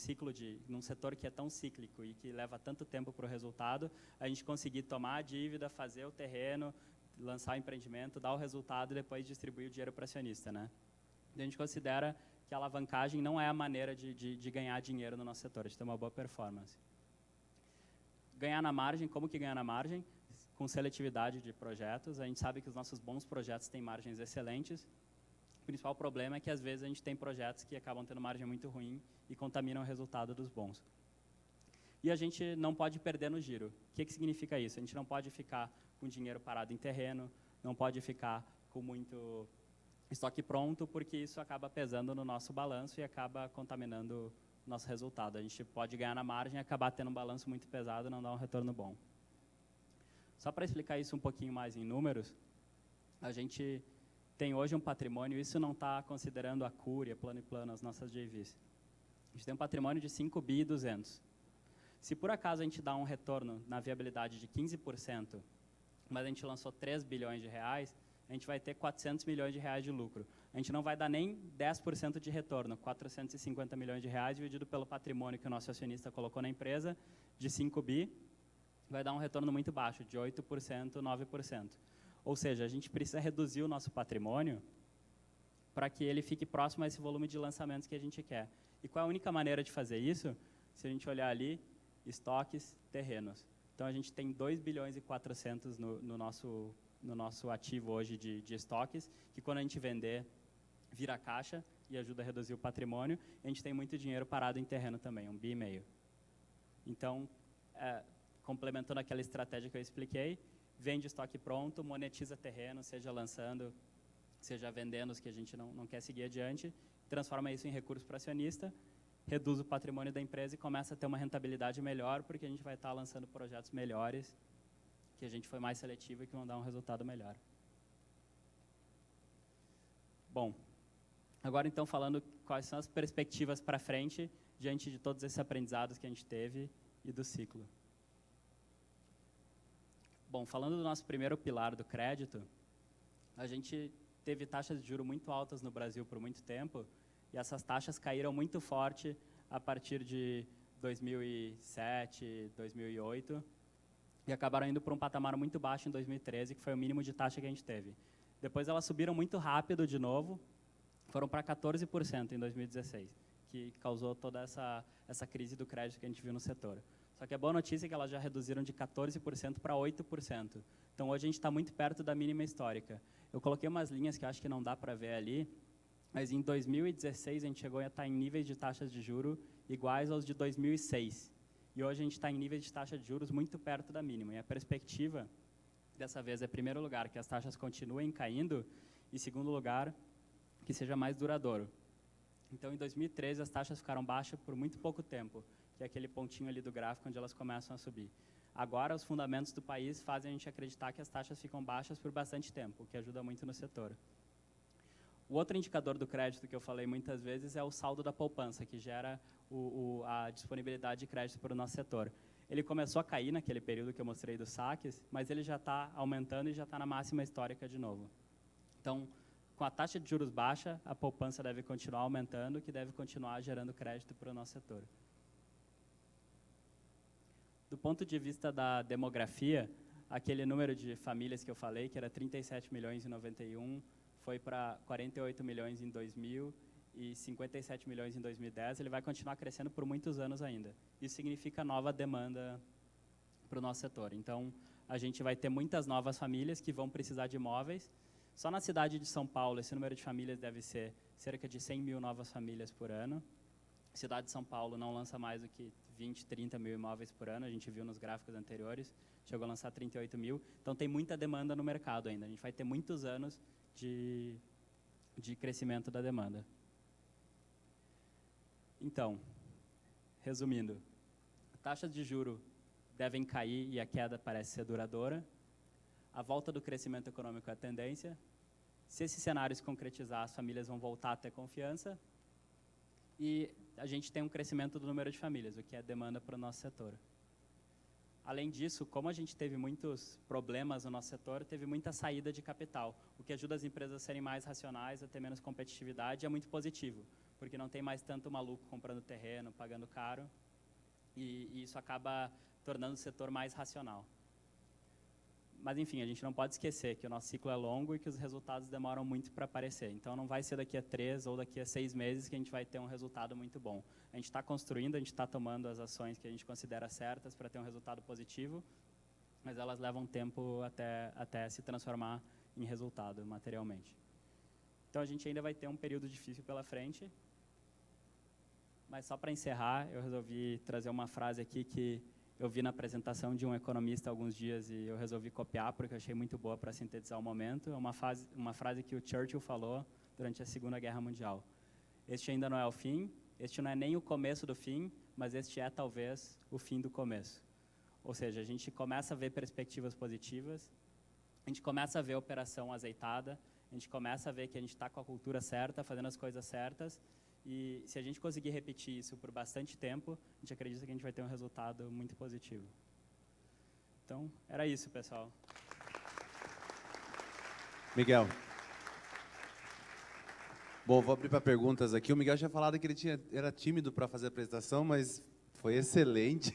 setor que é tão cíclico e que leva tanto tempo para o resultado, a gente conseguir tomar a dívida, fazer o terreno, lançar o empreendimento, dar o resultado e depois distribuir o dinheiro para o acionista, né? Então, a gente considera que a alavancagem não é a maneira de ganhar dinheiro no nosso setor, de ter uma boa performance. Ganhar na margem, como que ganhar na margem? Com seletividade de projetos. A gente sabe que os nossos bons projetos têm margens excelentes. O principal problema é que, às vezes, a gente tem projetos que acabam tendo margem muito ruim e contaminam o resultado dos bons. E a gente não pode perder no giro. O que significa isso? A gente não pode ficar com dinheiro parado em terreno, não pode ficar com muito estoque pronto, porque isso acaba pesando no nosso balanço e acaba contaminando o nosso resultado. A gente pode ganhar na margem e acabar tendo um balanço muito pesado e não dar um retorno bom. Só para explicar isso um pouquinho mais em números, a gente tem hoje um patrimônio, isso não está considerando a Cúria, Plano e Plano, as nossas JVs. A gente tem um patrimônio de 5 bi e 200. Se por acaso a gente dá um retorno na viabilidade de 15%, mas a gente lançou 3 bilhões de reais, a gente vai ter 400 milhões de reais de lucro. A gente não vai dar nem 10% de retorno, 450 milhões de reais dividido pelo patrimônio que o nosso acionista colocou na empresa, de 5 bi, vai dar um retorno muito baixo, de 8%, 9%. Ou seja, a gente precisa reduzir o nosso patrimônio para que ele fique próximo a esse volume de lançamentos que a gente quer. E qual é a única maneira de fazer isso? Se a gente olhar ali, estoques, terrenos. Então, a gente tem 2 bilhões e 400 no nosso ativo hoje de estoques, que quando a gente vender, vira caixa e ajuda a reduzir o patrimônio. A gente tem muito dinheiro parado em terreno também, 1,5 bi. Então, complementando aquela estratégia que eu expliquei, vende estoque pronto, monetiza terreno, seja lançando, seja vendendo os que a gente não quer seguir adiante, transforma isso em recurso para acionista, reduz o patrimônio da empresa e começa a ter uma rentabilidade melhor, porque a gente vai estar lançando projetos melhores, que a gente foi mais seletivo e que vão dar um resultado melhor. Bom, agora então falando quais são as perspectivas para frente, diante de todos esses aprendizados que a gente teve e do ciclo. Bom, falando do nosso primeiro pilar do crédito, a gente teve taxas de juros muito altas no Brasil por muito tempo, e essas taxas caíram muito forte a partir de 2007, 2008, e acabaram indo para um patamar muito baixo em 2013, que foi o mínimo de taxa que a gente teve. Depois elas subiram muito rápido de novo, foram para 14% em 2016, que causou toda essa crise do crédito que a gente viu no setor. Só que a boa notícia é que elas já reduziram de 14% para 8%. Então, hoje a gente está muito perto da mínima histórica. Eu coloquei umas linhas que eu acho que não dá para ver ali, mas em 2016 a gente chegou a estar em níveis de taxas de juros iguais aos de 2006. E hoje a gente está em níveis de taxa de juros muito perto da mínima. E a perspectiva, dessa vez, é, em primeiro lugar, que as taxas continuem caindo, e, em segundo lugar, que seja mais duradouro. Então, em 2013, as taxas ficaram baixas por muito pouco tempo, que é aquele pontinho ali do gráfico onde elas começam a subir. Agora, os fundamentos do país fazem a gente acreditar que as taxas ficam baixas por bastante tempo, o que ajuda muito no setor. O outro indicador do crédito que eu falei muitas vezes é o saldo da poupança, que gera a disponibilidade de crédito para o nosso setor. Ele começou a cair naquele período que eu mostrei dos saques, mas ele já está aumentando e já está na máxima histórica de novo. Então, com a taxa de juros baixa, a poupança deve continuar aumentando, que deve continuar gerando crédito para o nosso setor. Do ponto de vista da demografia, aquele número de famílias que eu falei, que era 37 milhões em 91, foi para 48 milhões em 2000 e 57 milhões em 2010, ele vai continuar crescendo por muitos anos ainda. Isso significa nova demanda para o nosso setor. Então, a gente vai ter muitas novas famílias que vão precisar de imóveis. Só na cidade de São Paulo, esse número de famílias deve ser cerca de 100 mil novas famílias por ano. A cidade de São Paulo não lança mais do que 20, 30 mil imóveis por ano, a gente viu nos gráficos anteriores, chegou a lançar 38 mil. Então, tem muita demanda no mercado ainda. A gente vai ter muitos anos de crescimento da demanda. Então, resumindo, taxas de juros devem cair e a queda parece ser duradoura. A volta do crescimento econômico é a tendência. Se esse cenário se concretizar, as famílias vão voltar a ter confiança. E a gente tem um crescimento do número de famílias, o que é demanda para o nosso setor. Além disso, como a gente teve muitos problemas no nosso setor, teve muita saída de capital, o que ajuda as empresas a serem mais racionais, a ter menos competitividade, é muito positivo, porque não tem mais tanto maluco comprando terreno, pagando caro, e isso acaba tornando o setor mais racional. Mas, enfim, a gente não pode esquecer que o nosso ciclo é longo e que os resultados demoram muito para aparecer. Então, não vai ser daqui a 3 ou daqui a 6 meses que a gente vai ter um resultado muito bom. A gente está construindo, a gente está tomando as ações que a gente considera certas para ter um resultado positivo, mas elas levam tempo até se transformar em resultado materialmente. Então, a gente ainda vai ter um período difícil pela frente. Mas, só para encerrar, eu resolvi trazer uma frase aqui que eu vi na apresentação de um economista há alguns dias e eu resolvi copiar porque eu achei muito boa para sintetizar o momento. É uma frase que o Churchill falou durante a Segunda Guerra Mundial. Este ainda não é o fim, este não é nem o começo do fim, mas este é talvez o fim do começo. Ou seja, a gente começa a ver perspectivas positivas, a gente começa a ver a operação azeitada, a gente começa a ver que a gente está com a cultura certa, fazendo as coisas certas. E se a gente conseguir repetir isso por bastante tempo, a gente acredita que a gente vai ter um resultado muito positivo. Então, era isso, pessoal. Miguel. Bom, vou abrir para perguntas aqui. O Miguel tinha falado que ele era tímido para fazer a apresentação, mas foi excelente.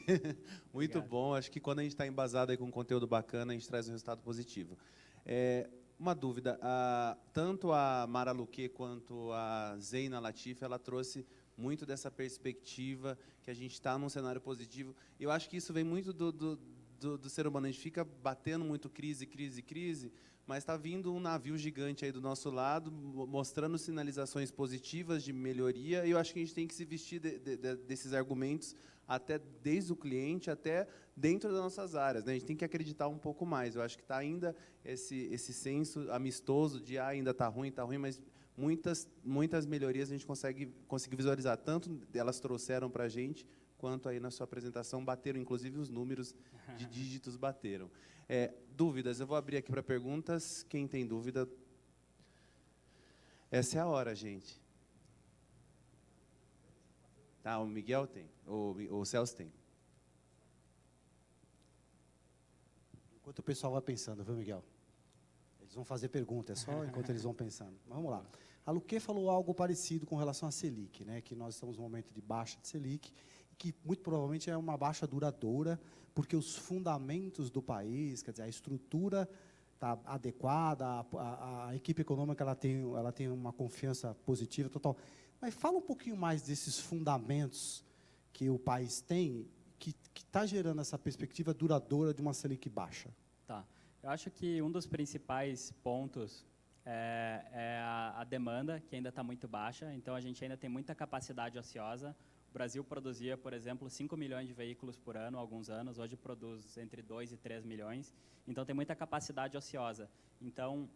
Muito Obrigado. bom. Acho que quando a gente está embasado aí com conteúdo bacana, a gente traz um resultado positivo. Uma dúvida, tanto a Mara Luque quanto a Zeina Latif, ela trouxe muito dessa perspectiva que a gente está num cenário positivo. Eu acho que isso vem muito do ser humano. A gente fica batendo muito crise, mas está vindo um navio gigante aí do nosso lado, mostrando sinalizações positivas de melhoria, e eu acho que a gente tem que se vestir desses argumentos, até desde o cliente até dentro das nossas áreas, né? A gente tem que acreditar um pouco mais. Eu acho que está ainda esse senso amistoso de ainda está ruim, mas muitas melhorias a gente consegue visualizar. Tanto elas trouxeram para a gente, quanto aí na sua apresentação bateram, inclusive os números de dígitos bateram. Dúvidas, eu vou abrir aqui para perguntas. Quem tem dúvida? Essa é a hora, gente. Tá, o Miguel tem, o Celso tem. Enquanto o pessoal vai pensando, viu, Miguel? Eles vão fazer perguntas, é só enquanto eles vão pensando. Mas vamos lá. A Luque falou algo parecido com relação à Selic, né? Que nós estamos num momento de baixa de Selic, e que muito provavelmente é uma baixa duradoura, porque os fundamentos do país, quer dizer, a estrutura está adequada, a equipe econômica ela tem uma confiança positiva total. Mas fala um pouquinho mais desses fundamentos que o país tem, que está gerando essa perspectiva duradoura de uma Selic baixa. Tá. Eu acho que um dos principais pontos é a demanda, que ainda está muito baixa. Então, a gente ainda tem muita capacidade ociosa. O Brasil produzia, por exemplo, 5 milhões de veículos por ano há alguns anos. Hoje produz entre 2 e 3 milhões. Então, tem muita capacidade ociosa. Então,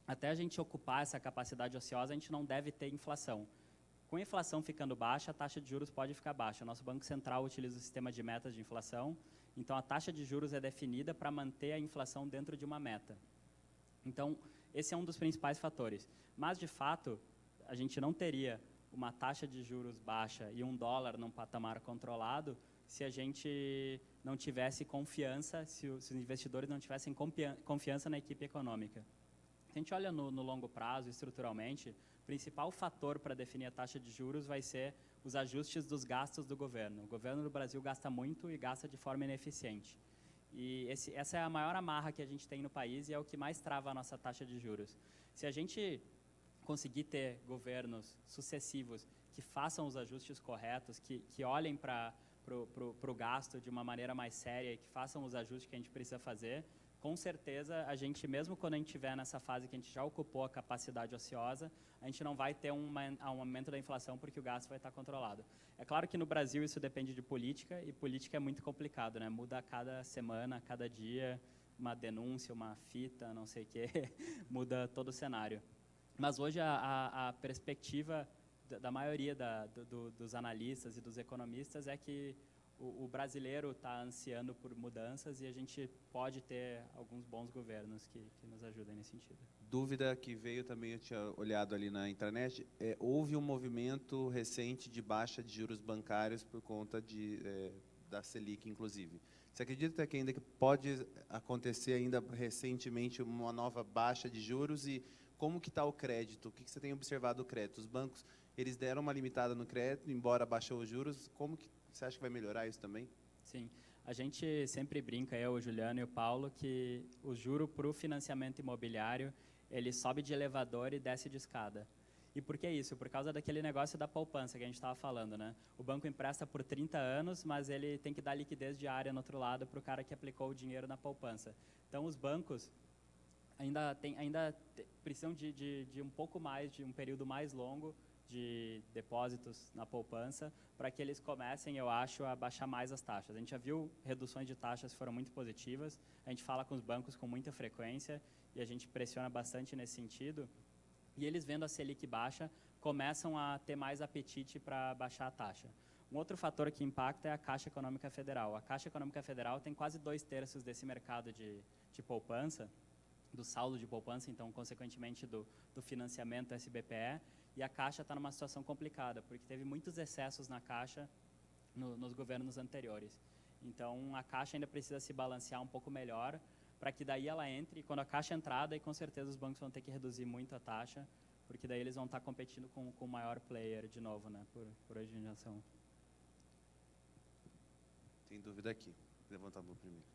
até a gente ocupar essa capacidade ociosa, a gente não deve ter inflação. Com a inflação ficando baixa, a taxa de juros pode ficar baixa. O nosso Banco Central utiliza o sistema de metas de inflação. Então, a taxa de juros é definida para manter a inflação dentro de uma meta. Então, esse é um dos principais fatores. Mas, de fato, a gente não teria uma taxa de juros baixa e um dólar num patamar controlado se a gente não tivesse confiança, se os investidores não tivessem confiança na equipe econômica. Se a gente olha no longo prazo, estruturalmente, o principal fator para definir a taxa de juros vai ser os ajustes dos gastos do governo. O governo do Brasil gasta muito e gasta de forma ineficiente. E essa é a maior amarra que a gente tem no país e é o que mais trava a nossa taxa de juros. Se a gente conseguir ter governos sucessivos que façam os ajustes corretos, que olhem para o gasto de uma maneira mais séria e que façam os ajustes que a gente precisa fazer, com certeza, a gente, mesmo quando a gente estiver nessa fase que a gente já ocupou a capacidade ociosa, a gente não vai ter um aumento da inflação porque o gasto vai estar controlado. É claro que no Brasil isso depende de política, e política é muito complicado, né? Muda a cada semana, a cada dia, uma denúncia, uma fita, não sei o quê, muda todo o cenário. Mas hoje a perspectiva da maioria dos analistas e dos economistas é que o brasileiro está ansiando por mudanças e a gente pode ter alguns bons governos que nos ajudem nesse sentido. Dúvida que veio também, eu tinha olhado ali na internet, houve um movimento recente de baixa de juros bancários por conta da Selic, inclusive. Você acredita que ainda pode acontecer ainda recentemente uma nova baixa de juros e como que está o crédito? O que você tem observado do crédito? Os bancos, eles deram uma limitada no crédito, embora baixou os juros, como que você acha que vai melhorar isso também? Sim, a gente sempre brinca, eu, o Juliano e o Paulo, que o juro para o financiamento imobiliário, ele sobe de elevador e desce de escada. E por que isso? Por causa daquele negócio da poupança que a gente estava falando, né? O banco empresta por 30 anos, mas ele tem que dar liquidez diária no outro lado para o cara que aplicou o dinheiro na poupança. Então, os bancos ainda precisam de um pouco mais, de um período mais longo de depósitos na poupança, para que eles comecem, eu acho, a baixar mais as taxas. A gente já viu reduções de taxas que foram muito positivas, a gente fala com os bancos com muita frequência e a gente pressiona bastante nesse sentido, e eles vendo a Selic baixa, começam a ter mais apetite para baixar a taxa. Um outro fator que impacta é a Caixa Econômica Federal. A Caixa Econômica Federal tem quase 2/3 desse mercado de poupança, do saldo de poupança, então, consequentemente, do financiamento SBPE, e a Caixa está numa situação complicada, porque teve muitos excessos na Caixa nos governos anteriores. Então, a Caixa ainda precisa se balancear um pouco melhor, para que daí ela entre, e quando a Caixa entrar, daí com certeza os bancos vão ter que reduzir muito a taxa, porque daí eles vão estar competindo com o maior player de novo, né, por originação. Tem dúvida aqui. Levanta a mão primeiro.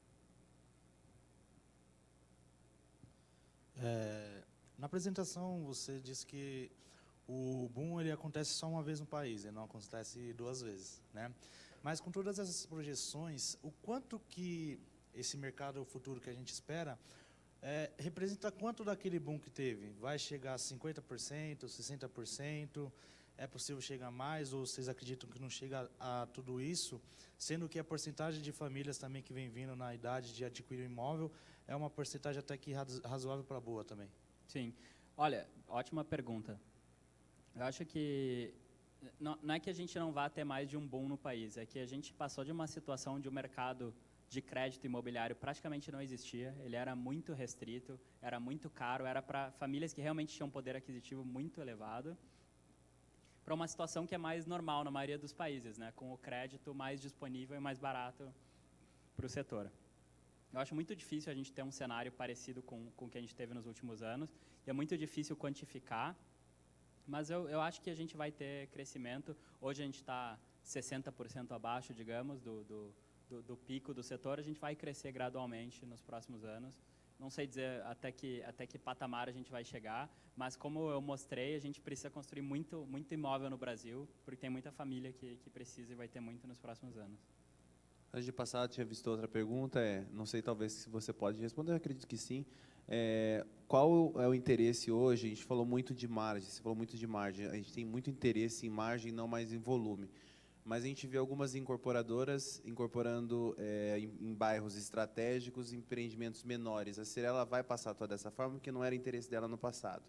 Na apresentação, você disse que o boom ele acontece só uma vez no país, ele não acontece 2 vezes, né? Mas com todas essas projeções, o quanto que esse mercado futuro que a gente espera representa quanto daquele boom que teve? Vai chegar a 50%, 60%? É possível chegar mais ou vocês acreditam que não chega a tudo isso? Sendo que a porcentagem de famílias também que vem vindo na idade de adquirir um imóvel é uma porcentagem até que razoável para boa também. Sim. Olha, ótima pergunta. Eu acho que não é que a gente não vá ter mais de um boom no país, é que a gente passou de uma situação de um mercado de crédito imobiliário praticamente não existia, ele era muito restrito, era muito caro, era para famílias que realmente tinham um poder aquisitivo muito elevado, para uma situação que é mais normal na maioria dos países, né, com o crédito mais disponível e mais barato para o setor. Eu acho muito difícil a gente ter um cenário parecido com o que a gente teve nos últimos anos, e é muito difícil quantificar, mas eu acho que a gente vai ter crescimento. Hoje a gente está 60% abaixo, digamos, do pico do setor. A gente vai crescer gradualmente nos próximos anos. Não sei dizer até que patamar a gente vai chegar, mas como eu mostrei, a gente precisa construir muito imóvel no Brasil, porque tem muita família que precisa e vai ter muito nos próximos anos. Antes de passar, tinha visto outra pergunta, não sei talvez se você pode responder, eu acredito que sim. Qual é o interesse hoje? A gente falou muito de margem, você falou muito de margem, a gente tem muito interesse em margem, não mais em volume. Mas a gente vê algumas incorporadoras incorporando em bairros estratégicos empreendimentos menores. A Cyrela vai passar toda dessa forma, porque não era interesse dela no passado.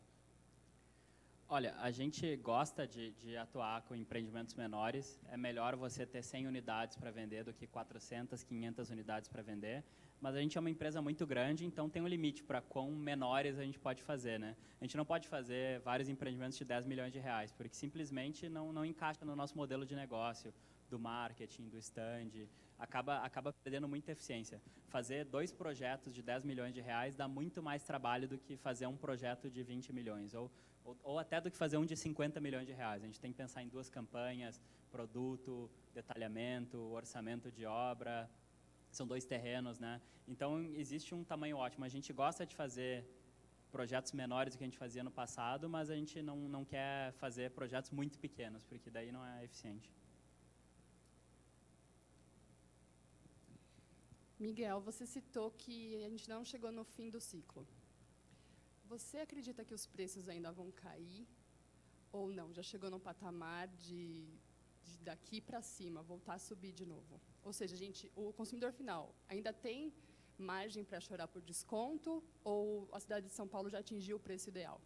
Olha, a gente gosta de atuar com empreendimentos menores. É melhor você ter 100 unidades para vender do que 400, 500 unidades para vender. Mas a gente é uma empresa muito grande, então tem um limite para quão menores a gente pode fazer, né? A gente não pode fazer vários empreendimentos de 10 milhões de reais, porque simplesmente não encaixa no nosso modelo de negócio, do marketing, do stand. Acaba perdendo muita eficiência. Fazer 2 projetos de 10 milhões de reais dá muito mais trabalho do que fazer um projeto de 20 milhões. Ou até do que fazer um de 50 milhões de reais. A gente tem que pensar em 2 campanhas, produto, detalhamento, orçamento de obra, são 2 terrenos, né? Então, existe um tamanho ótimo. A gente gosta de fazer projetos menores do que a gente fazia no passado, mas a gente não quer fazer projetos muito pequenos, porque daí não é eficiente. Miguel, você citou que a gente não chegou no fim do ciclo. Você acredita que os preços ainda vão cair ou não? Já chegou num patamar de daqui para cima voltar a subir de novo? Ou seja, o consumidor final ainda tem margem para chorar por desconto ou a cidade de São Paulo já atingiu o preço ideal?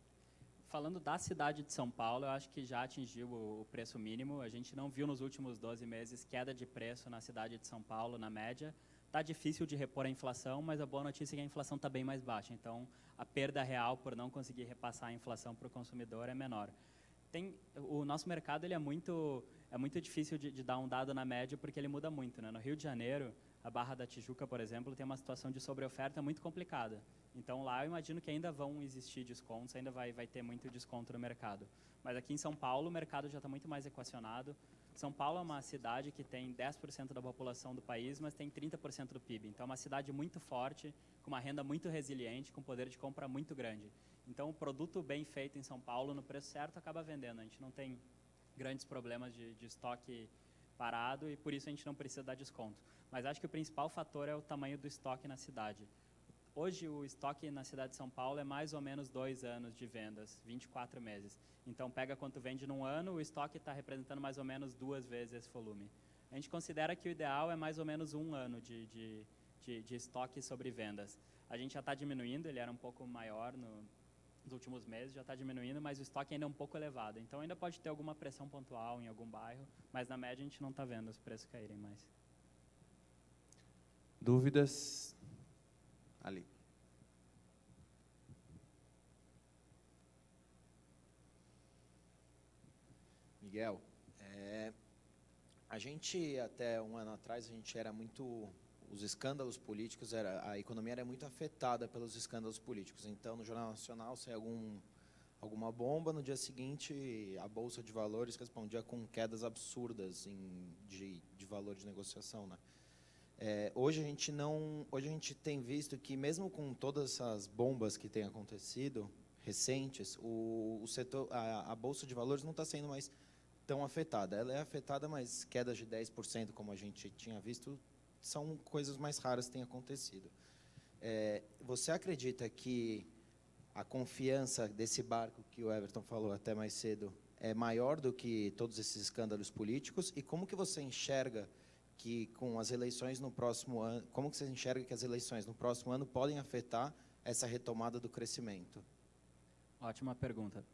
Falando da cidade de São Paulo, eu acho que já atingiu o preço mínimo. A gente não viu nos últimos 12 meses queda de preço na cidade de São Paulo, na média. Está difícil de repor a inflação, mas a boa notícia é que a inflação está bem mais baixa. Então, a perda real por não conseguir repassar a inflação para o consumidor é menor. O nosso mercado ele é muito difícil de dar um dado na média, porque ele muda muito, né? No Rio de Janeiro, a Barra da Tijuca, por exemplo, tem uma situação de sobreoferta muito complicada. Então, lá eu imagino que ainda vão existir descontos, ainda vai ter muito desconto no mercado. Mas aqui em São Paulo, o mercado já está muito mais equacionado. São Paulo é uma cidade que tem 10% da população do país, mas tem 30% do PIB. Então, é uma cidade muito forte, com uma renda muito resiliente, com poder de compra muito grande. Então, o produto bem feito em São Paulo, no preço certo, acaba vendendo. A gente não tem grandes problemas de estoque parado e, por isso, a gente não precisa dar desconto. Mas acho que o principal fator é o tamanho do estoque na cidade. Hoje, o estoque na cidade de São Paulo é mais ou menos 2 anos de vendas, 24 meses. Então, pega quanto vende num ano, o estoque está representando mais ou menos 2 vezes esse volume. A gente considera que o ideal é mais ou menos 1 ano de estoque sobre vendas. A gente já está diminuindo, ele era um pouco maior nos últimos meses, já está diminuindo, mas o estoque ainda é um pouco elevado. Então, ainda pode ter alguma pressão pontual em algum bairro, mas na média a gente não está vendo os preços caírem mais. Dúvidas? Ali. Miguel, a gente até um ano atrás a gente era muito, os escândalos políticos, a economia era muito afetada pelos escândalos políticos. Então, no Jornal Nacional saía alguma bomba, no dia seguinte a Bolsa de Valores respondia com quedas absurdas de valor de negociação, né? Hoje a gente tem visto que mesmo com todas essas bombas que têm acontecido recentes, o setor, a Bolsa de Valores não está sendo mais tão afetada. Ela é afetada, mas quedas de 10%, como a gente tinha visto, são coisas mais raras que têm acontecido. Você acredita que a confiança desse barco que o Everton falou até mais cedo é maior do que todos esses escândalos políticos? E como que você enxerga que com as eleições no próximo ano, como que você enxerga que as eleições no próximo ano podem afetar essa retomada do crescimento? Ótima pergunta.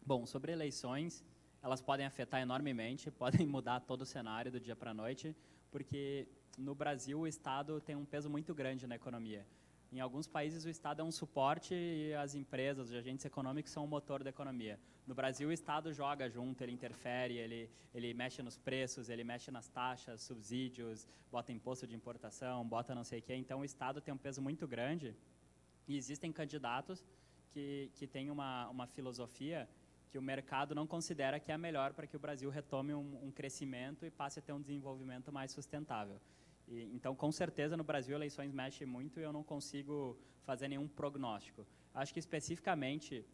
Bom, sobre eleições, elas podem afetar enormemente, podem mudar todo o cenário do dia para a noite, porque no Brasil o Estado tem um peso muito grande na economia. Em alguns países o Estado é um suporte e as empresas, os agentes econômicos são o motor da economia. No Brasil o Estado joga junto, ele interfere, ele mexe nos preços, ele mexe nas taxas, subsídios, bota imposto de importação, bota não sei o quê. Então o Estado tem um peso muito grande e existem candidatos que têm uma filosofia que o mercado não considera que é a melhor para que o Brasil retome um crescimento e passe a ter um desenvolvimento mais sustentável. Então, com certeza, no Brasil, eleições mexem muito e eu não consigo fazer nenhum prognóstico. Acho que, especificamente,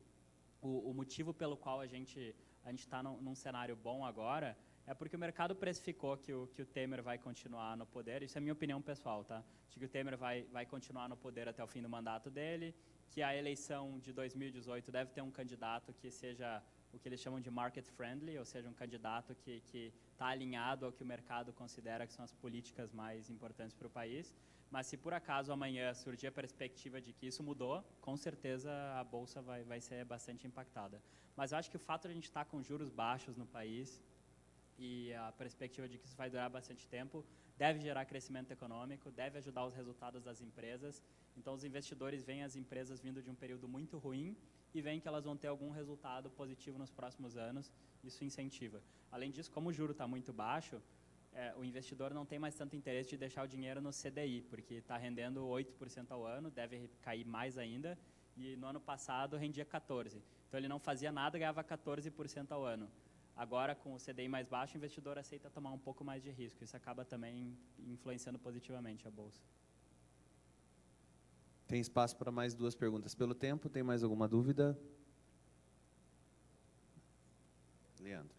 o motivo pelo qual a gente está num cenário bom agora é porque o mercado precificou que o Temer vai continuar no poder. Isso é a minha opinião pessoal, tá? De que o Temer vai continuar no poder até o fim do mandato dele, que a eleição de 2018 deve ter um candidato que seja o que eles chamam de market friendly, ou seja, um candidato que está alinhado ao que o mercado considera que são as políticas mais importantes para o país. Mas se por acaso amanhã surgir a perspectiva de que isso mudou, com certeza a Bolsa vai ser bastante impactada. Mas eu acho que o fato de a gente estar com juros baixos no país e a perspectiva de que isso vai durar bastante tempo deve gerar crescimento econômico, deve ajudar os resultados das empresas. Então, os investidores veem as empresas vindo de um período muito ruim e veem que elas vão ter algum resultado positivo nos próximos anos. Isso incentiva. Além disso, como o juro está muito baixo, o investidor não tem mais tanto interesse de deixar o dinheiro no CDI, porque está rendendo 8% ao ano, deve cair mais ainda, e no ano passado rendia 14%. Então, ele não fazia nada, ganhava 14% ao ano. Agora, com o CDI mais baixo, o investidor aceita tomar um pouco mais de risco. Isso acaba também influenciando positivamente a Bolsa. Tem espaço para mais 2 perguntas pelo tempo. Tem mais alguma dúvida? Leandro.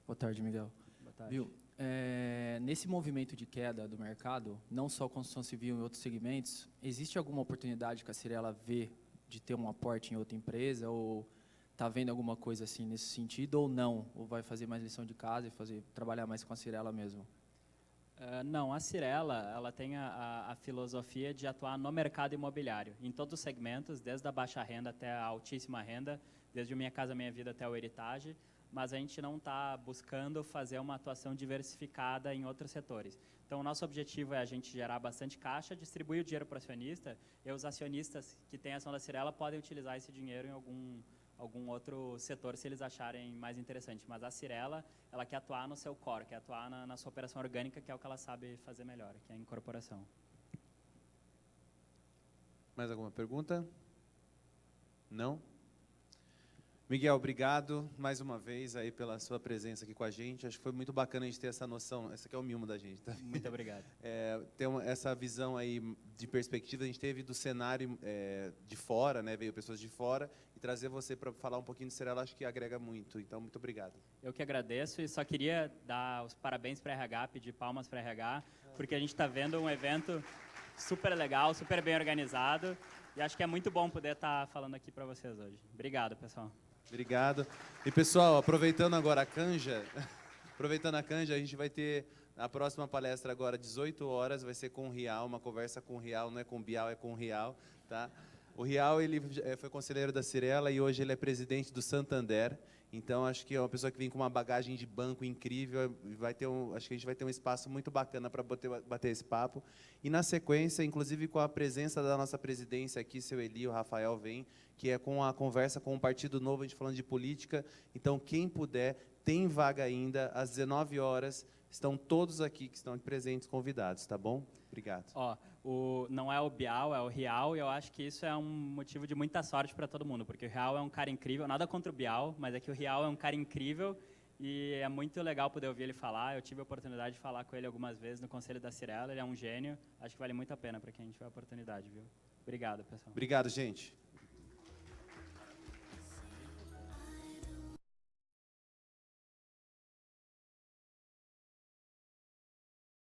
Boa tarde, Miguel. Boa tarde. Viu? Nesse movimento de queda do mercado, não só construção civil em outros segmentos, existe alguma oportunidade que a Cyrela vê de ter um aporte em outra empresa, ou está vendo alguma coisa assim nesse sentido, ou não? Ou vai fazer mais lição de casa e trabalhar mais com a Cyrela mesmo? Não, a Cyrela, ela tem a filosofia de atuar no mercado imobiliário, em todos os segmentos, desde a baixa renda até a altíssima renda, desde o Minha Casa Minha Vida até o Heritage, mas a gente não está buscando fazer uma atuação diversificada em outros setores. Então, o nosso objetivo é a gente gerar bastante caixa, distribuir o dinheiro para o acionista, e os acionistas que têm ação da Cyrela podem utilizar esse dinheiro em algum outro setor, se eles acharem mais interessante. Mas a Cyrela, ela quer atuar no seu core, quer atuar na sua operação orgânica, que é o que ela sabe fazer melhor, que é a incorporação. Mais alguma pergunta? Não? Miguel, obrigado mais uma vez aí pela sua presença aqui com a gente. Acho que foi muito bacana a gente ter essa noção. Esse aqui é o mimo da gente, tá? Muito obrigado. Ter essa visão aí de perspectiva, a gente teve do cenário de fora, né? Veio pessoas de fora, e trazer você para falar um pouquinho de Cyrela, acho que agrega muito. Então, muito obrigado. Eu que agradeço e só queria dar os parabéns para a RH, pedir palmas para a RH, porque a gente está vendo um evento super legal, super bem organizado, e acho que é muito bom poder estar falando aqui para vocês hoje. Obrigado, pessoal. Obrigado. E, pessoal, aproveitando agora a canja, a gente vai ter a próxima palestra agora, 18 horas, vai ser com o Rial, uma conversa com o Rial, não é com o Bial, é com o Rial, tá? O Rial, ele foi conselheiro da Cyrela e hoje ele é presidente do Santander. Então, acho que é uma pessoa que vem com uma bagagem de banco incrível. Acho que a gente vai ter um espaço muito bacana para bater esse papo. E, na sequência, inclusive com a presença da nossa presidência aqui, seu Eli, o Rafael vem, que é com a conversa com o Partido Novo, a gente falando de política. Então, quem puder, tem vaga ainda, às 19 horas. Estão todos aqui que estão presentes, convidados, tá bom? Obrigado. Não é o Bial, é o Rial, e eu acho que isso é um motivo de muita sorte para todo mundo, porque o Rial é um cara incrível, nada contra o Bial, mas é que o Rial é um cara incrível e é muito legal poder ouvir ele falar. Eu tive a oportunidade de falar com ele algumas vezes no Conselho da Cyrela, ele é um gênio, acho que vale muito a pena para quem tiver a oportunidade, viu? Obrigado, pessoal. Obrigado, gente.